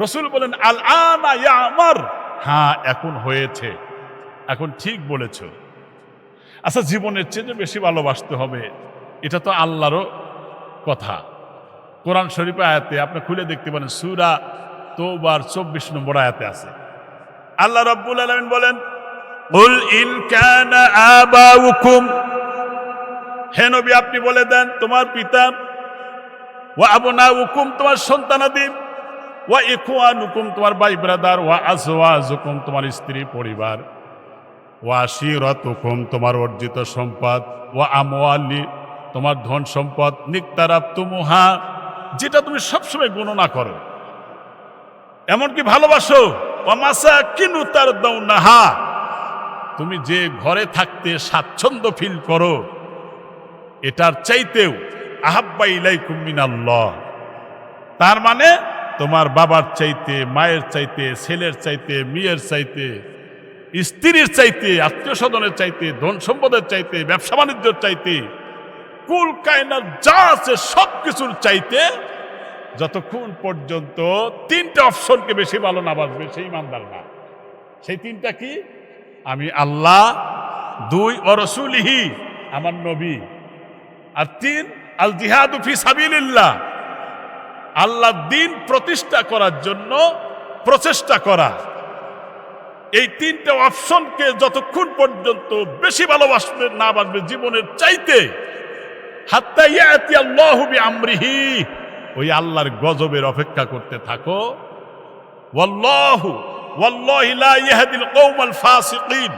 রাসূল বলেন, আল আনা ইয়া আমার, হ্যাঁ, এখন হয়েছে, এখন ঠিক বলেছ। আচ্ছা, জীবনের চেয়ে বেশি ভালোবাসতে হবে, এটা তো আল্লাহরও কথা। কোরআন শরীফে আয়াতে আপনি খুলে দেখতে পারেন, সূরা তওবার 24 নম্বর আয়াতে আছে। আল্লাহ রাব্বুল আলামিন বলেন, কুল ইন কানা আবাউকুম, হে নবী আপনি বলে দেন তোমার পিতা, ওয়া আবনাউকুম তোমার সন্তানাদি, ওয়া ইখওয়ানুকুম তোমার ভাই ব্রাদার, ওয়া আজওয়াজুকুম তোমার স্ত্রী পরিবার, ওয়া আশিরাতুকুম তোমার অর্জিত সম্পদ, ওয়া আমওয়ালি তোমার ধন সম্পদ, নিকতারাবতুমুহা যেটা তুমি সবসময় গণনা করো, এমনকি ভালোবাসো, ওয়া মাসাকিনু তারদাউনাহা তুমি যে ঘরে থাকতে স্বাচ্ছন্দ্য ফিল করো, এটার চাইতেও আহাব্বা ইলাইকুম মিনাল্লাহ, তার মানে তোমার বাবার চাইতে, মায়ের চাইতে, ছেলের চাইতে, মেয়ের চাইতে, স্ত্রীর চাইতে, আত্মীয় স্বজনের চাইতে, ধন সম্পদের চাইতে, ব্যবসা বাণিজ্যের চাইতে, কুল কায়নাত যা আছে সব কিছুর চাইতে, যতক্ষণ পর্যন্ত তিনটা অপশনকে বেশি ভালো না বাসবে সেই ইমানদার না। সেই তিনটা কি? আমি আল্লাহ, 2 ওয়া রাসূলিহি আমার নবী, আর 3 আল জিহাদু ফি সাবিলিল্লাহ আল্লাহর দ্বীন প্রতিষ্ঠা করার জন্য প্রচেষ্টা করা। এই তিনটা অপশনকে যতক্ষণ পর্যন্ত বেশি ভালোবাসবে না বাসবে জীবনের চাইতে, হাত্তা ইয়াতি আল্লাহু বিআমরিহি ওই আল্লাহর গজবের অপেক্ষা করতে থাকো। ওয়াল্লাহি লা ইয়াহদিল কওমাল ফাসিকিন,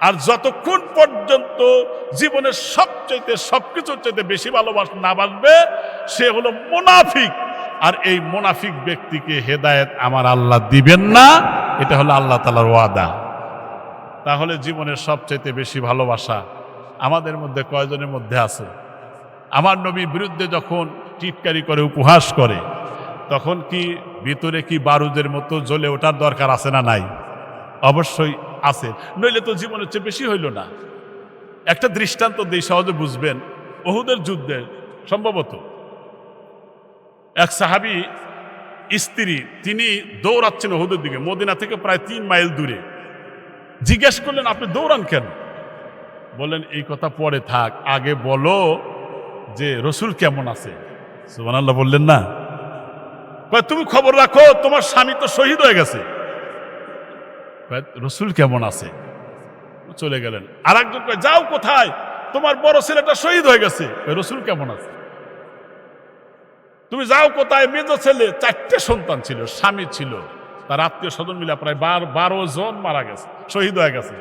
আর যতক্ষণ পর্যন্ত জীবনের সবচাইতে সবকিছুর চাইতে বেশি না বাসবে সে হলো মুনাফিক, আর এই মুনাফিক ব্যক্তিকে হেদায়েত আমার আল্লাহ দিবেন না, এটা হলো আল্লাহ তাআলার ওয়াদা। তাহলে জীবনের সবচাইতে বেশি ভালোবাসা আমাদের মধ্যে কয়জনের মধ্যে আছে? আমার নবীর বিরুদ্ধে যখন টিটকারি করে, উপহাস করে, তখন কি ভিতরে কি বারুদের মতো জ্বলে ওঠার দরকার আছে না নাই? অবশ্যই আছে, নইলে তো জীবনের চেয়ে বেশি হইল না। একটা দৃষ্টান্ত দিয়ে সহজে বুঝবেন। উহুদের যুদ্ধে সম্ভবত এক সাহাবী স্ত্রী, তিনি দৌড়াচ্ছেন উহুদের দিকে, মদিনা থেকে প্রায় 3 মাইল দূরে। জিজ্ঞেস করলেন, আপনি দৌড়ান কেন? বললেন, এই কথা পরে থাক, আগে বলো যে রসুল কেমন আছে। সুবহানাল্লাহ বললেন না? তুমি খবর রাখো, তোমার স্বামী তো শহীদ হয়ে গেছে, রসুল কেমন আছে। চলে গেলেন। আর একজন কয়, যাও কোথায়, তোমার বড় ছেলেটা শহীদ হয়ে গেছে, রসুল কেমন আছে। তুমি যাও কোথায়, মেজ ছেলে, 4টে সন্তান ছিল, স্বামী ছিল, তার আত্মীয় স্বজন মিলে প্রায় 12 জন মারা গেছে, শহীদ হয়ে গেছে।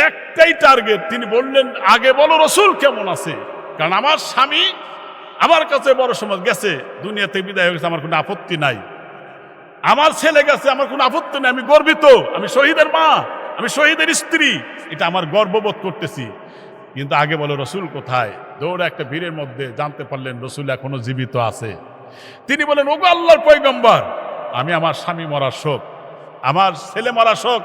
একটাই টার্গেট, তিনি বললেন, আগে বলো রসুল কেমন আছে, কারণ আমার স্বামী আমার কাছে বড় সমাজ গেছে, দুনিয়াতে বিদায় হয়ে গেছে, আমার কোনো আপত্তি নাই। আমার ছেলে গেছে, আমার কোনো আপত্তি নেই, আমি গর্বিত, আমি শহীদের মা, আমি শহীদের স্ত্রী, এটা আমার গর্ববোধ করতেছি। কিন্তু আগে বলো রসুল কোথায়। দৌড়ে একটা ভিড়ের মধ্যে জানতে পারলেন রসুল এখনো জীবিত আছে। তিনি বলেন, ওগো আল্লাহর পয়গম্বর, আমি আমার স্বামী মরার শোক, আমার ছেলে মরার শোক,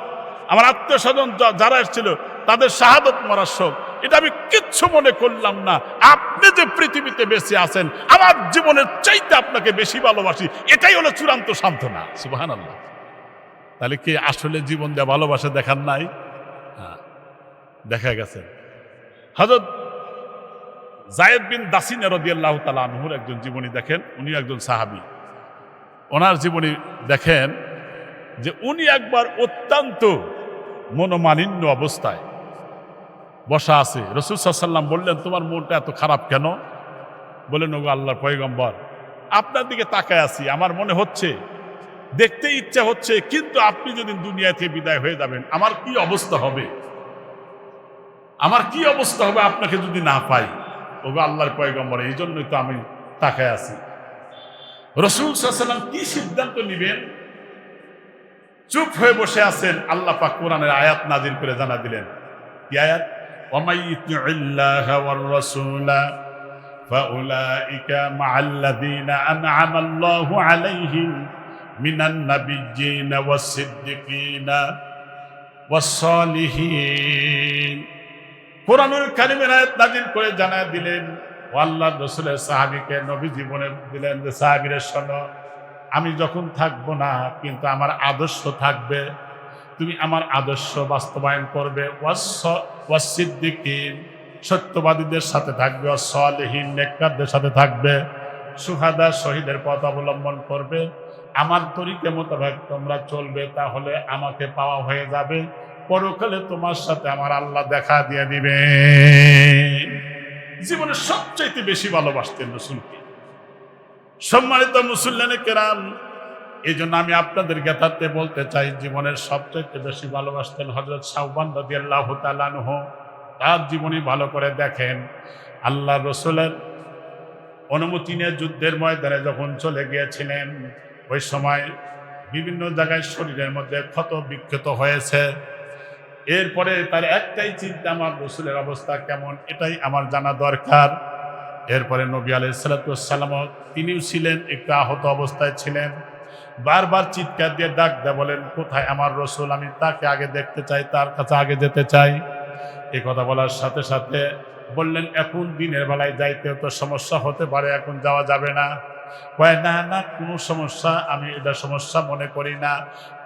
আমার আত্মীয় স্বজন যারা এসেছিল তাদের শাহাদত মরার শোক, এটা আমি কিচ্ছু মনে করলাম না। আপনি যে পৃথিবীতে বেঁচে আছেন, আমার জীবনের চাইতে আপনাকে বেশি ভালোবাসি, এটাই হলো চূড়ান্ত সান্ত্বনা। সুবহানাল্লাহ। তাহলে কি আসলে জীবন দেওয়া ভালোবাসা দেখার নাই? হ্যাঁ, দেখা গেছে। হযরত যায়েদ বিন দাসিন রাদিয়াল্লাহু তাআলা আনহুর একজন জীবনী দেখেন, উনি একজন সাহাবী। ওনার জীবনী দেখেন যে উনি একবার অত্যন্ত মনোমালিন্য অবস্থায় বসা আছে। রাসূল সাল্লাল্লাহু আলাইহি ওয়াসাল্লাম বললেন, তোমার মনটা এত খারাপ কেন? বলেন, ওগো আল্লাহর পয়গম্বর, আপনার দিকে তাকায় আছি, আমার মনে হচ্ছে, দেখতে ইচ্ছা হচ্ছে, কিন্তু আপনি যদি দুনিয়া থেকে বিদায় হয়ে যাবেন, আমার কি অবস্থা হবে, আমার কি অবস্থা হবে আপনাকে যদি না পাই। ওগো আল্লাহর পয়গম্বর, এই জন্যই তো আমি তাকায় আছি। রাসূল সাল্লাল্লাহু আলাইহি ওয়াসাল্লাম কি সিদ্ধান্ত নিবেন চুপ হয়ে বসে আছেন। আল্লাহ পাক কোরআনের আয়াত নাজিল করে জানা দিলেন। কি আয়াত? ওয়ামাই ইউতিউল্লাহা ওয়ার রাসূলা ফাউলাইকা মাআল্লাযীনা আনআমা আল্লাহু আলাইহিম মিনান নাবিয়্যিনা ওয়াস সিদ্দিকিনা ওয়াস সালিহিন। কোরআনুল কারীমের আয়াত নাজিল করে জানা দিলেন, ও আল্লাহর রাসূলের সাহাবীকে নবী জীবনে দিলেন যে, সাহাবীরা শোনো, আমি যখন থাকবো না, কিন্তু আমার আদর্শ থাকবে, তুমি আমার আদর্শ বাস্তবায়ন করবে, ওয়াসসিদ্দিকিন, সত্যবাদীদের সাথে থাকবে, ওয়াসসালিহিন, নেককারদের সাথে থাকবে, শুহাদা, শহীদের পথ অবলম্বন করবে, আমার তরিকে মোতাবেক তোমরা চলবে, তাহলে আমাকে পাওয়া হয়ে যাবে, পরকালে তোমার সাথে আমার আল্লাহ দেখা দিয়ে দিবে। জীবনের সবচাইতে বেশি ভালোবাসতেন রাসূলকে। সম্মানিত মুসল্লিনে কেরাম, এই জন্য আমি আপনাদের জ্ঞাতার্থে বলতে চাই, জীবনের সবচাইতে বেশি ভালোবাসতেন হযরত সাওবান রাদিয়াল্লাহু তাআলা আনহু। তার জীবনী ভালো করে দেখেন। আল্লাহ রসুলের অনুমতি নিয়ে যুদ্ধের ময়দানে যখন চলে গিয়েছিলেন, ওই সময় বিভিন্ন জায়গায় শরীরের মধ্যে ক্ষত বিক্ষত হয়েছে। এরপরে তার একটাই চিন্তা, আমার রসুলের অবস্থা কেমন, এটাই আমার জানা দরকার। এরপরে নবী আলাইহিস সালাতু ওয়াস সালাম তিনিও ছিলেন, একটু আহত অবস্থায় ছিলেন। বারবার চিৎকার দিয়ে ডাক দেয়া বলেন, কোথায় আমার রসুল, আমি তাকে আগে দেখতে চাই, তার কাছে আগে যেতে চাই। এই কথা বলার সাথে সাথে বললেন, এখন দিনের বেলায় যাইতে তো সমস্যা হতে পারে, এখন যাওয়া যাবে না। কয় না না, কোনো সমস্যা, আমি এটা সমস্যা মনে করি না,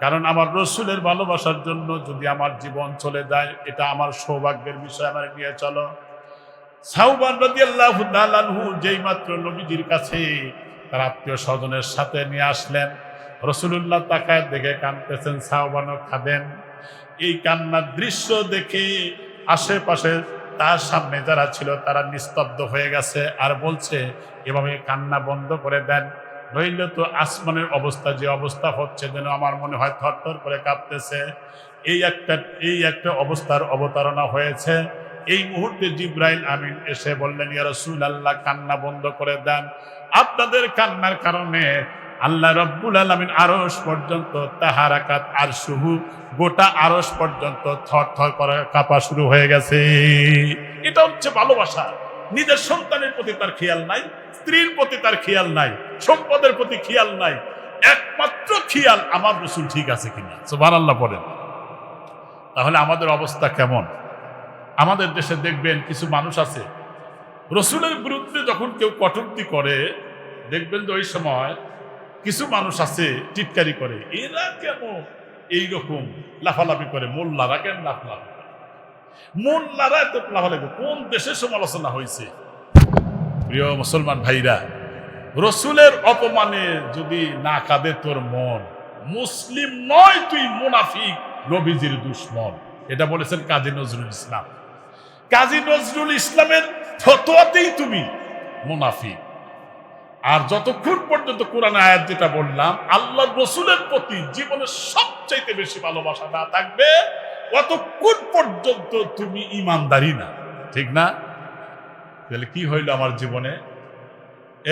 কারণ আমার রসুলের ভালোবাসার জন্য যদি আমার জীবন চলে যায়, এটা আমার সৌভাগ্যের বিষয়, আমার নিয়ে চলো। সাওবান রাদিয়াল্লাহু তাআলা আনহু যেই মাত্র নবীজির কাছে তার আত্মীয় স্বজনের সাথে নিয়ে আসলেন, রাসূলুল্লাহ তাকায় দেখে কাঁদতেছেন, সাওবানও কাঁদেন। এই কান্নার দৃশ্য দেখে আশেপাশে তার সামনে যারা ছিল তারা নিস্তব্ধ হয়ে গেছে, আর বলছে, এভাবে কান্না বন্ধ করে দেন, নইলে তো আসমানের অবস্থা যে অবস্থা হচ্ছে, যেন আমার মনে হয় থরথর করে কাঁপতেছে। এই একটা অবস্থার অবতারণা হয়েছে। এই মুহূর্তে জিবরাইল আমিন এসে বললেন, ইয়া রাসূলুল্লাহ, কান্না বন্ধ করে দেন, আপনাদের কান্নার কারণে আল্লাহ রাব্বুল আলামিন আরশ পর্যন্ত, তাহারাকাত আরশুহু, গোটা আরশ পর্যন্ত থরথর করে কাঁপা শুরু হয়ে গেছে। এটা হচ্ছে ভালোবাসা। নিজের সন্তানের প্রতি তার খেয়াল নাই, স্ত্রীর প্রতি তার খেয়াল নাই, সম্পদের প্রতি খেয়াল নাই, একমাত্র খেয়াল আমার রাসূল ঠিক আছে কিনা। সুবহানাল্লাহ বলেন। তাহলে আমাদের অবস্থা কেমন? আমাদের দেশে দেখবেন কিছু মানুষ আছে, রাসূলের বিরুদ্ধে যখন কেউ কটূক্তি করে, দেখবেন যে ওই সময় কিছু মানুষ আছে টিটকারি করে, এরা কেন এইরকম লাফালাফি করে, মোল্লারা কেন লাফালাফি করে, মোল্লারা এত লাফালাফি, কোন দেশে সমালোচনা হয়েছে? প্রিয় মুসলমান ভাইরা, রাসূলের অপমানে যদি না কাঁদে তোর মন, মুসলিম নয় তুই, মুনাফিক, নবীজির দুশমন। এটা বলেছেন কাজী নজরুল ইসলাম। কাজী নজরুল ইসলামের ফতোয়াতেই তুমি মুনাফিক। আর যতক্ষণ পর্যন্ত কোরআনের আয়াত যেটা বললাম, আল্লাহ রসুলের প্রতি জীবনের সবচাইতে বেশি ভালোবাসা না থাকবে, ততক্ষণ পর্যন্ত তুমি ইমানদারি না, ঠিক না? তাহলে কি হইল আমার জীবনে?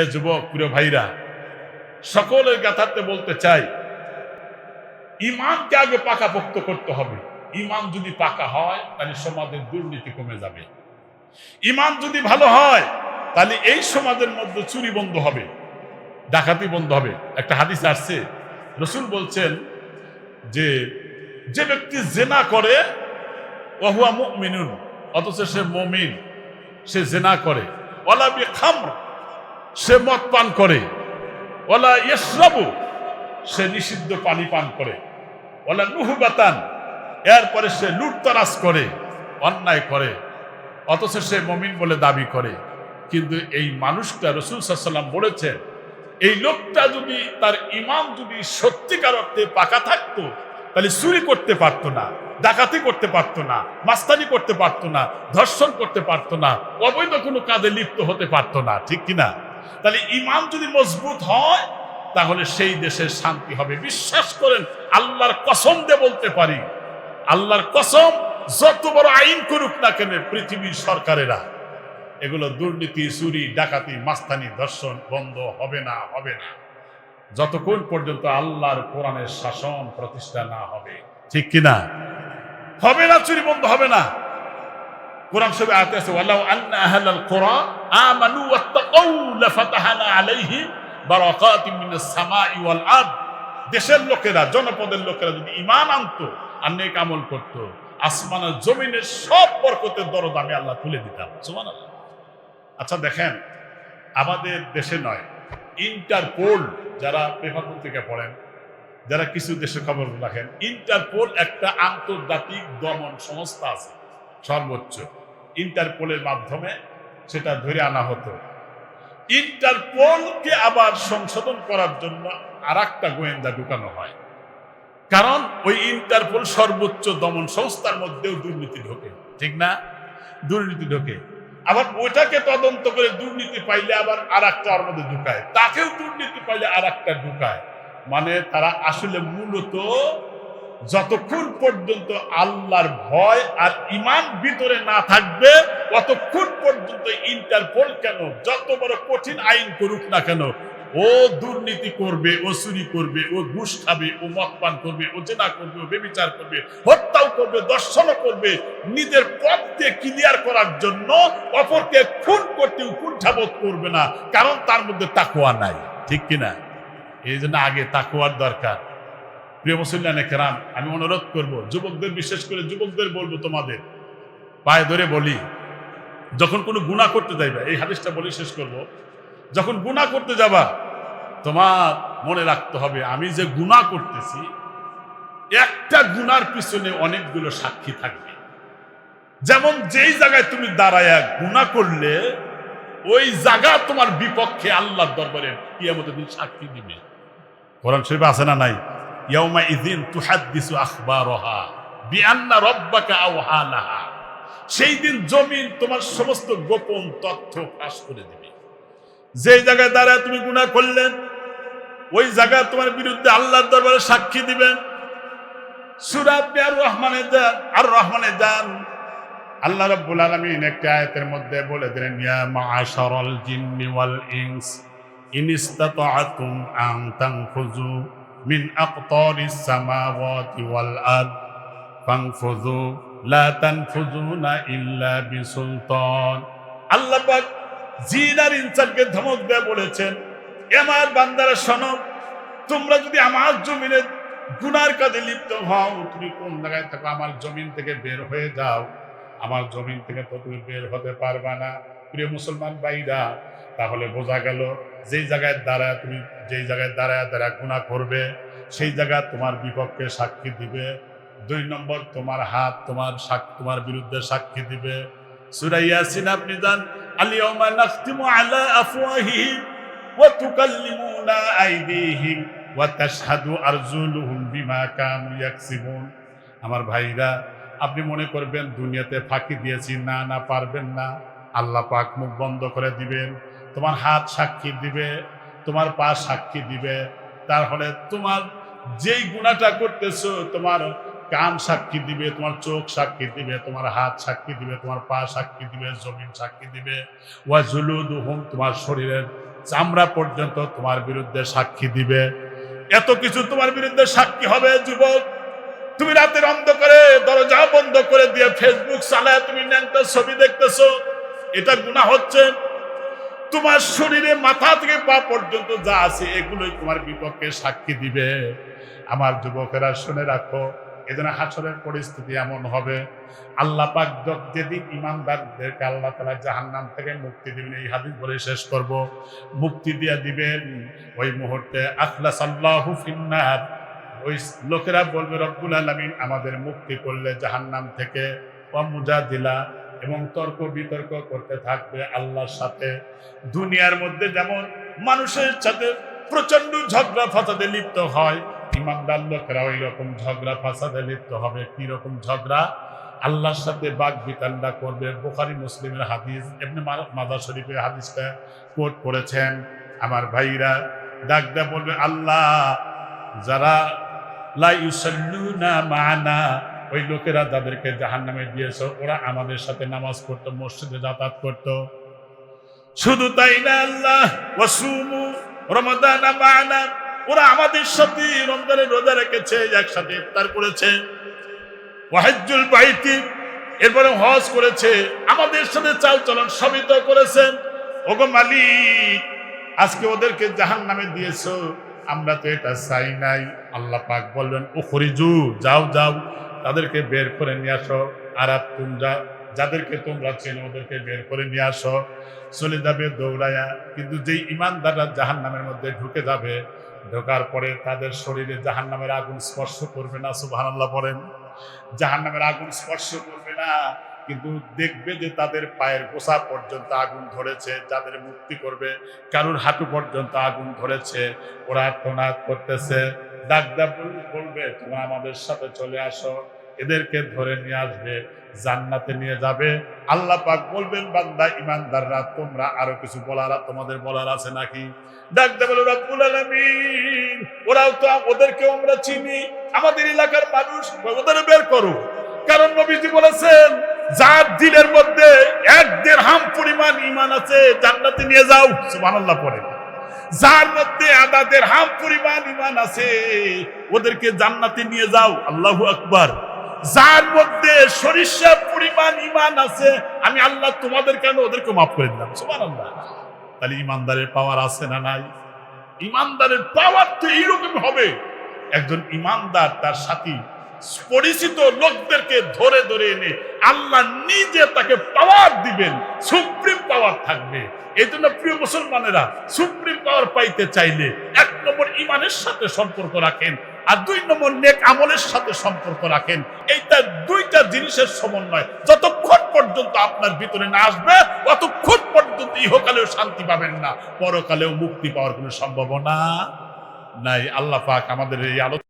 এ যুবক প্রিয় ভাইরা, সকলের গাথাতে বলতে চাই, ইমানকে আগে পাকাপোক্ত করতে হবে। ইমান যদি পাকা হয়, তাহলে সমাজের দুর্নীতি কমে যাবে। ইমান যদি ভালো হয়, তাহলে এই সমাজের মধ্যে চুরি বন্ধ হবে, ডাকাতি বন্ধ হবে। একটা হাদিস আসছে, রাসূল বলছেন যে যে ব্যক্তি জেনা করে, ওয়া হুয়া মুমিনুন, অথচ সে মুমিন, সে জেনা করে, ওয়ালা বিখামর, সে মদ পান করে, ওয়ালা ইয়াশরাবু, সে নিষিদ্ধ পানি পান করে, ওয়ালা নুহবাতান, এরপরে সে লুটতরাজ করে, অন্যায় করে, অথচ সে মুমিন বলে দাবি করে। কিন্তু এই মানুষটা, রাসূল সাল্লাল্লাহু আলাইহি ওয়াসাল্লাম বলেছেন, এই লোকটা যদি তার ঈমান যদি সত্যিকার অর্থে পাকা থাকতো, তাহলে চুরি করতে পারতো না, ডাকাতি করতে পারতো না, মাস্তানি করতে পারতো না, ধর্ষণ করতে পারতো না, অবৈধ কোনো কাজে লিপ্ত হতে পারতো না, ঠিক কিনা? তাহলে ঈমান যদি মজবুত হয়, তাহলে সেই দেশের শান্তি হবে। বিশ্বাস করেন, আল্লাহর কসম দিয়ে বলতে পারি, আল্লাহর কসম, যত বড় আইন করুক না কেন পৃথিবীর সরকারেরা, এগুলো দুর্নীতি, চুরি, ডাকাতি, মাস্তানি, ধর্ষণ বন্ধ হবে না, হবে না, যতক্ষণ পর্যন্ত আল্লাহর কোরআনের শাসন প্রতিষ্ঠা না হবে, ঠিক কিনা? হবে না, চুরি বন্ধ হবে না। কোরআন শরীফে আয়াত আছে, ওয়ালাউ আন্না আহলাল কুরা আমানু ওয়াত্তাকাউ লাফাতাহনা আলাইহিম বারাকাতিম মিনাস সামাই ওয়াল আরদ। দেশের লোকেরা, জনপদের লোকেরা যদি ঈমান আনতো আর নেক আমল করতো, আসমান আর জমিনের সব বরকতের দরজা আমি আল্লাহ খুলে দিতাম। সুবহানাল্লাহ। আচ্ছা দেখেন, আমাদের দেশে নয়, ইন্টারপোল, যারা পেপার পত্রিকা পড়েন, যারা কিছু দেশে খবর রাখেন, ইন্টারপোল একটা আন্তর্জাতিক দমন সংস্থা আছে সর্বোচ্চ, ইন্টারপোলের মাধ্যমে সেটা ধরে আনা হতো। ইন্টারপোলকে আবার সংশোধন করার জন্য আর একটা গোয়েন্দা ঢুকানো হয়, কারণ ওই ইন্টারপোল সর্বোচ্চ দমন সংস্থার মধ্যেও দুর্নীতি ঢোকে, ঠিক না? দুর্নীতি ঢোকে, আবার ওইটাকে তদন্ত করে দুর্নীতি পাইলে আবার আর একটা ওর মধ্যে ঢুকায়, তাকেও দুর্নীতি পাইলে আর একটা ঢুকায়। মানে তারা আসলে মূলত যতক্ষণ পর্যন্ত আল্লাহর ভয় আর ঈমান ভিতরে না থাকবে ততক্ষণ পর্যন্ত ইন্টারপোল কেন যত বড় কঠিন আইন করুক না কেন, ও দুর্নীতি করবে, ও চুরি করবে, ও ঘুষ খাবে, ও মদ পান করবে, ও জেনা করবে, ও ব্যভিচার করবে, হত্যাও করবে, দর্শনও করবে, নিজের পথকে ক্লিয়ার করার জন্য অপরকে খুন করতেও কুণ্ঠাবোধ করবে না, কারণ তার মধ্যে তাকওয়া নাই, ঠিক কিনা? এই জন্য আগে তাকওয়ার দরকার। প্রিয় মুসলিম কেরাম, আমি অনুরোধ করব, যুবকদের, বিশেষ করে যুবকদের বলবো, তোমাদের পায়ে ধরে বলি, যখন কোনো গুনাহ করতে যাইবা, এই হাদিসটা বলে শেষ করব, যখন গুনাহ করতে যাবা তোমার মনে রাখতে হবে আমি যে গুনাহ করতেছি, একটা গুনার পিছনে অনেকগুলো সাক্ষী থাকবে। যেমন যেই জায়গায় তুমি দাঁড়ায়া গুনাহ করলে ওই জায়গা তোমার বিপক্ষে আল্লাহর দরবারে কিয়ামতের দিন সাক্ষী দিবে। কোরআন শরীফে আছে না নাই? ইয়াউমা ইযিন তুহাদ্দিসু আখবারহা বিআন্না রাব্বাকা আওহা লাহা। সেই দিন জমিন তোমার সমস্ত গোপন তথ্য ফাঁস করে দিবে। যেই জায়গায় দাঁড়ায় তুমি গুনাহ করলেন ওই জায়গা তোমার বিরুদ্ধে আল্লাহর দরবারে সাক্ষী দিবেন। সূরা আর রহমানে যান আল্লাহ রাব্বুল আলামিন একটা আয়াতের মধ্যে বলে দিলেন, ইয়া মাআশারাল জিন্নি ওয়াল ইনস ইন ইসতাতা'তুম আন তানফুযু মিন আকতারিস সামাওয়াতি ওয়াল আরদ ফানফুযু লা তানফুযুনা ইল্লা বিসুলতান। আল্লাহ পাক জিন আর ইনসানকে ধমক দিয়ে বলেছেন, আমার বান্দারা শোনো, তোমরা যদি আমার জমিনে গুনার কাজে লিপ্ত হও, তুমি কোন জায়গায় থাকো, আমার জমিন থেকে বের হয়ে যাও, আমার জমিন থেকে তো তুমি বের হতে পারবা না। প্রিয় মুসলমান ভাইরা, তাহলে বোঝা গেল যেই জায়গায় দাঁড়ায় তুমি যেই জায়গায় দাঁড়ায় গুনাহ করবে সেই জায়গা তোমার বিপক্ষে সাক্ষী দিবে। 2 নম্বর, তোমার হাত তোমার বিরুদ্ধে সাক্ষী দিবে। সূরা ইয়াসিন আপনি জান, আল-ইয়াউমা নাখতিমু আলা আফওয়াহিহিম ওয়া তুকাল্লিমুনা আইদিহিম ওয়া তাশহাদু আরজুলুহুম বিমা কানু ইয়াকসিবুন। আমার ভাইরা, আপনি মনে করবেন দুনিয়াতে ফাঁকি দিয়েছি, না না, পারবেন না। আল্লাহ পাক মুখ বন্ধ করে দিবেন, তোমার হাত সাক্ষী দিবে, তোমার পা সাক্ষী দিবে। তাহলে তোমার যেই গুনাহটা করতেছো তোমার কান সাক্ষী দিবে, তোমার চোখ সাক্ষী দিবে, তোমার হাত সাক্ষী দিবে, তোমার পা সাক্ষী দিবে, জমিন সাক্ষী দিবে, ওয়া জুলুদুহুম, তোমার শরীরের চামড়া পর্যন্ত তোমার বিরুদ্ধে সাক্ষী দিবে। এত কিছু তোমার বিরুদ্ধে সাক্ষী হবে। যুবক, তুমি রাতের অন্ধকারে দরজা বন্ধ করে দিয়ে ফেসবুক চালায় তুমি ন্যাংটা ছবি দেখতেছো, এটা গুনাহ হচ্ছে। তোমার শরীরে মাথা থেকে পা পর্যন্ত যা আছে এগুলোই তোমার বিপক্ষে সাক্ষী দিবে। আমার যুবকেরা শুনে রাখো, এজন্য হাসরের পরিস্থিতি এমন হবে, আল্লাহ পাক যেদিন ঈমানদারদেরকে আল্লাহ তাআলা জাহান্নাম থেকে মুক্তি দিবেন, এই হাদিস বলে শেষ করব, মুক্তি দিয়ে দিবেন, ওই মুহূর্তে আখলাসাল্লাহু ফিন্নার, ওই লোকেরা বলবে, রব্বুল আলামিন আমাদের মুক্তি করলে জাহান্নাম থেকে, ওয়া মুজাদিলা, এবং তর্ক বিতর্ক করতে থাকবে আল্লাহর সাথে। দুনিয়ার মধ্যে যেমন মানুষের সাথে প্রচন্ড ঝগড়া ফাসাদে লিপ্ত হয়, ঈমানদার লোকেরা ওই রকম ঝগড়া ফাসাদে লিপ্ত হবে। কি রকম ঝগড়া? আল্লাহর সাথে বাক বিতণ্ডা করবে। বুখারী মুসলিমের হাদিস, ইবনে মাজাহ শরীফের হাদিসটা কোট করেছেন। আমার ভাইরা ডাক দেয়া বলবে, আল্লাহ, যারা লা ইউসাল্লুনা মা'না, ওই লোকেরা যাদেরকে জাহান্নামে দিয়েছ, ওরা আমাদের সাথে নামাজ পড়তো, মসজিদে যাতায়াত করতো। শুধু তাই না, আল্লাহ, ওয়াসুমু রমাদানা মা'না, ওরা আমাদের সাথে রমজানের রোজা রেখেছে, একসাথে ইফতার করেছে। ওয়াহজ্জুল বাইতি, এরপরে হজ করেছে, আমাদের সাথে চাল চলন সবই তো করেছেন। ওগো মালিক, আজকে ওদেরকে জাহান্নামে দিয়েছো, আমরা তো এটা চাই নাই। আল্লাহ পাক বলবেন, উখরিজু, যাও যাও, তাদেরকে বের করে নিয়ে আসো। আর তোমরা যাদেরকে তোমরা চেনো ওদেরকে বের করে নিয়ে আসো। চলে যাবে দৌড়ায়া। কিন্তু যেই ঈমানদাররা জাহান্নামের মধ্যে ঢুকে যাবে, ঢোকার পরে তাদের শরীরে জাহান্নামের আগুন স্পর্শ করবে না, সুবহানাল্লাহ বলেন। জাহান্নামের আগুন স্পর্শ করবে না, কিন্তু দেখবে যে তাদের পায়ের গোছা পর্যন্ত আগুন ধরেছে, যাদের মুক্তি করবে কারুর হাঁটু পর্যন্ত আগুন ধরেছে। ওরা আর্তনাদ করতেছে, ডাকদা বলবে তোমরা আমাদের সাথে চলে আসো, এদেরকে ধরে নিয়ে আসবে, জান্নাতে নিয়ে যাবে। আল্লাহ পাক বলবেন বান্দা ইমানদাররা তোমরা আরো কিছু তোমাদের বলার আছে নাকি? ডাকদা বলে রব্বুল আলামিন ওরাও তো, ওদেরকেও আমরা চিনি, আমাদের এলাকার মানুষ, ওদের বের করো। কারণ নবীজি বলেছেন যার দিলের মধ্যে 1 দিরহাম পরিমাণ ঈমান আছে জান্নাতে নিয়ে যাও, সুবহানাল্লাহ পড়ে। যার মধ্যে 1/2 দিরহাম পরিমাণ ঈমান আছে ওদেরকে জান্নাতে নিয়ে যাও, আল্লাহু আকবার। যার মধ্যে সরিষা পরিমাণ ঈমান আছে আমি আল্লাহ তোমাদের কেন ওদেরকে মাফ করে দিলাম, সুবহানাল্লাহ। তাহলে ঈমানদারের পাওয়ার আছে না নাই? ঈমানদারের পাওয়ার তো এইরকম হবে, একজন ঈমানদার তার সাথী পরিচিত লোকদেরকে ধরে ধরে এনে আল্লাহ নিজে তাকে পাওয়ার দিবেন, সুপ্রিম পাওয়ার থাকবে। এই জন্য প্রিয় মুসলমানেরা, সুপ্রিম পাওয়ার পাইতে চাইলে 1 নম্বর ঈমানের সাথে সম্পর্ক রাখেন, আর 2 নম্বর নেক আমলের সাথে সম্পর্ক রাখেন। এইটা 2টা জিনিসের সমন্বয় যতক্ষণ পর্যন্ত আপনার ভিতরে না আসবে ততক্ষণ পর্যন্ত ইহকালেও শান্তি পাবেন না, পরকালেও মুক্তি পাওয়ার কোনো সম্ভাবনা নাই। আল্লাহ পাক আমাদের এই আলোচনা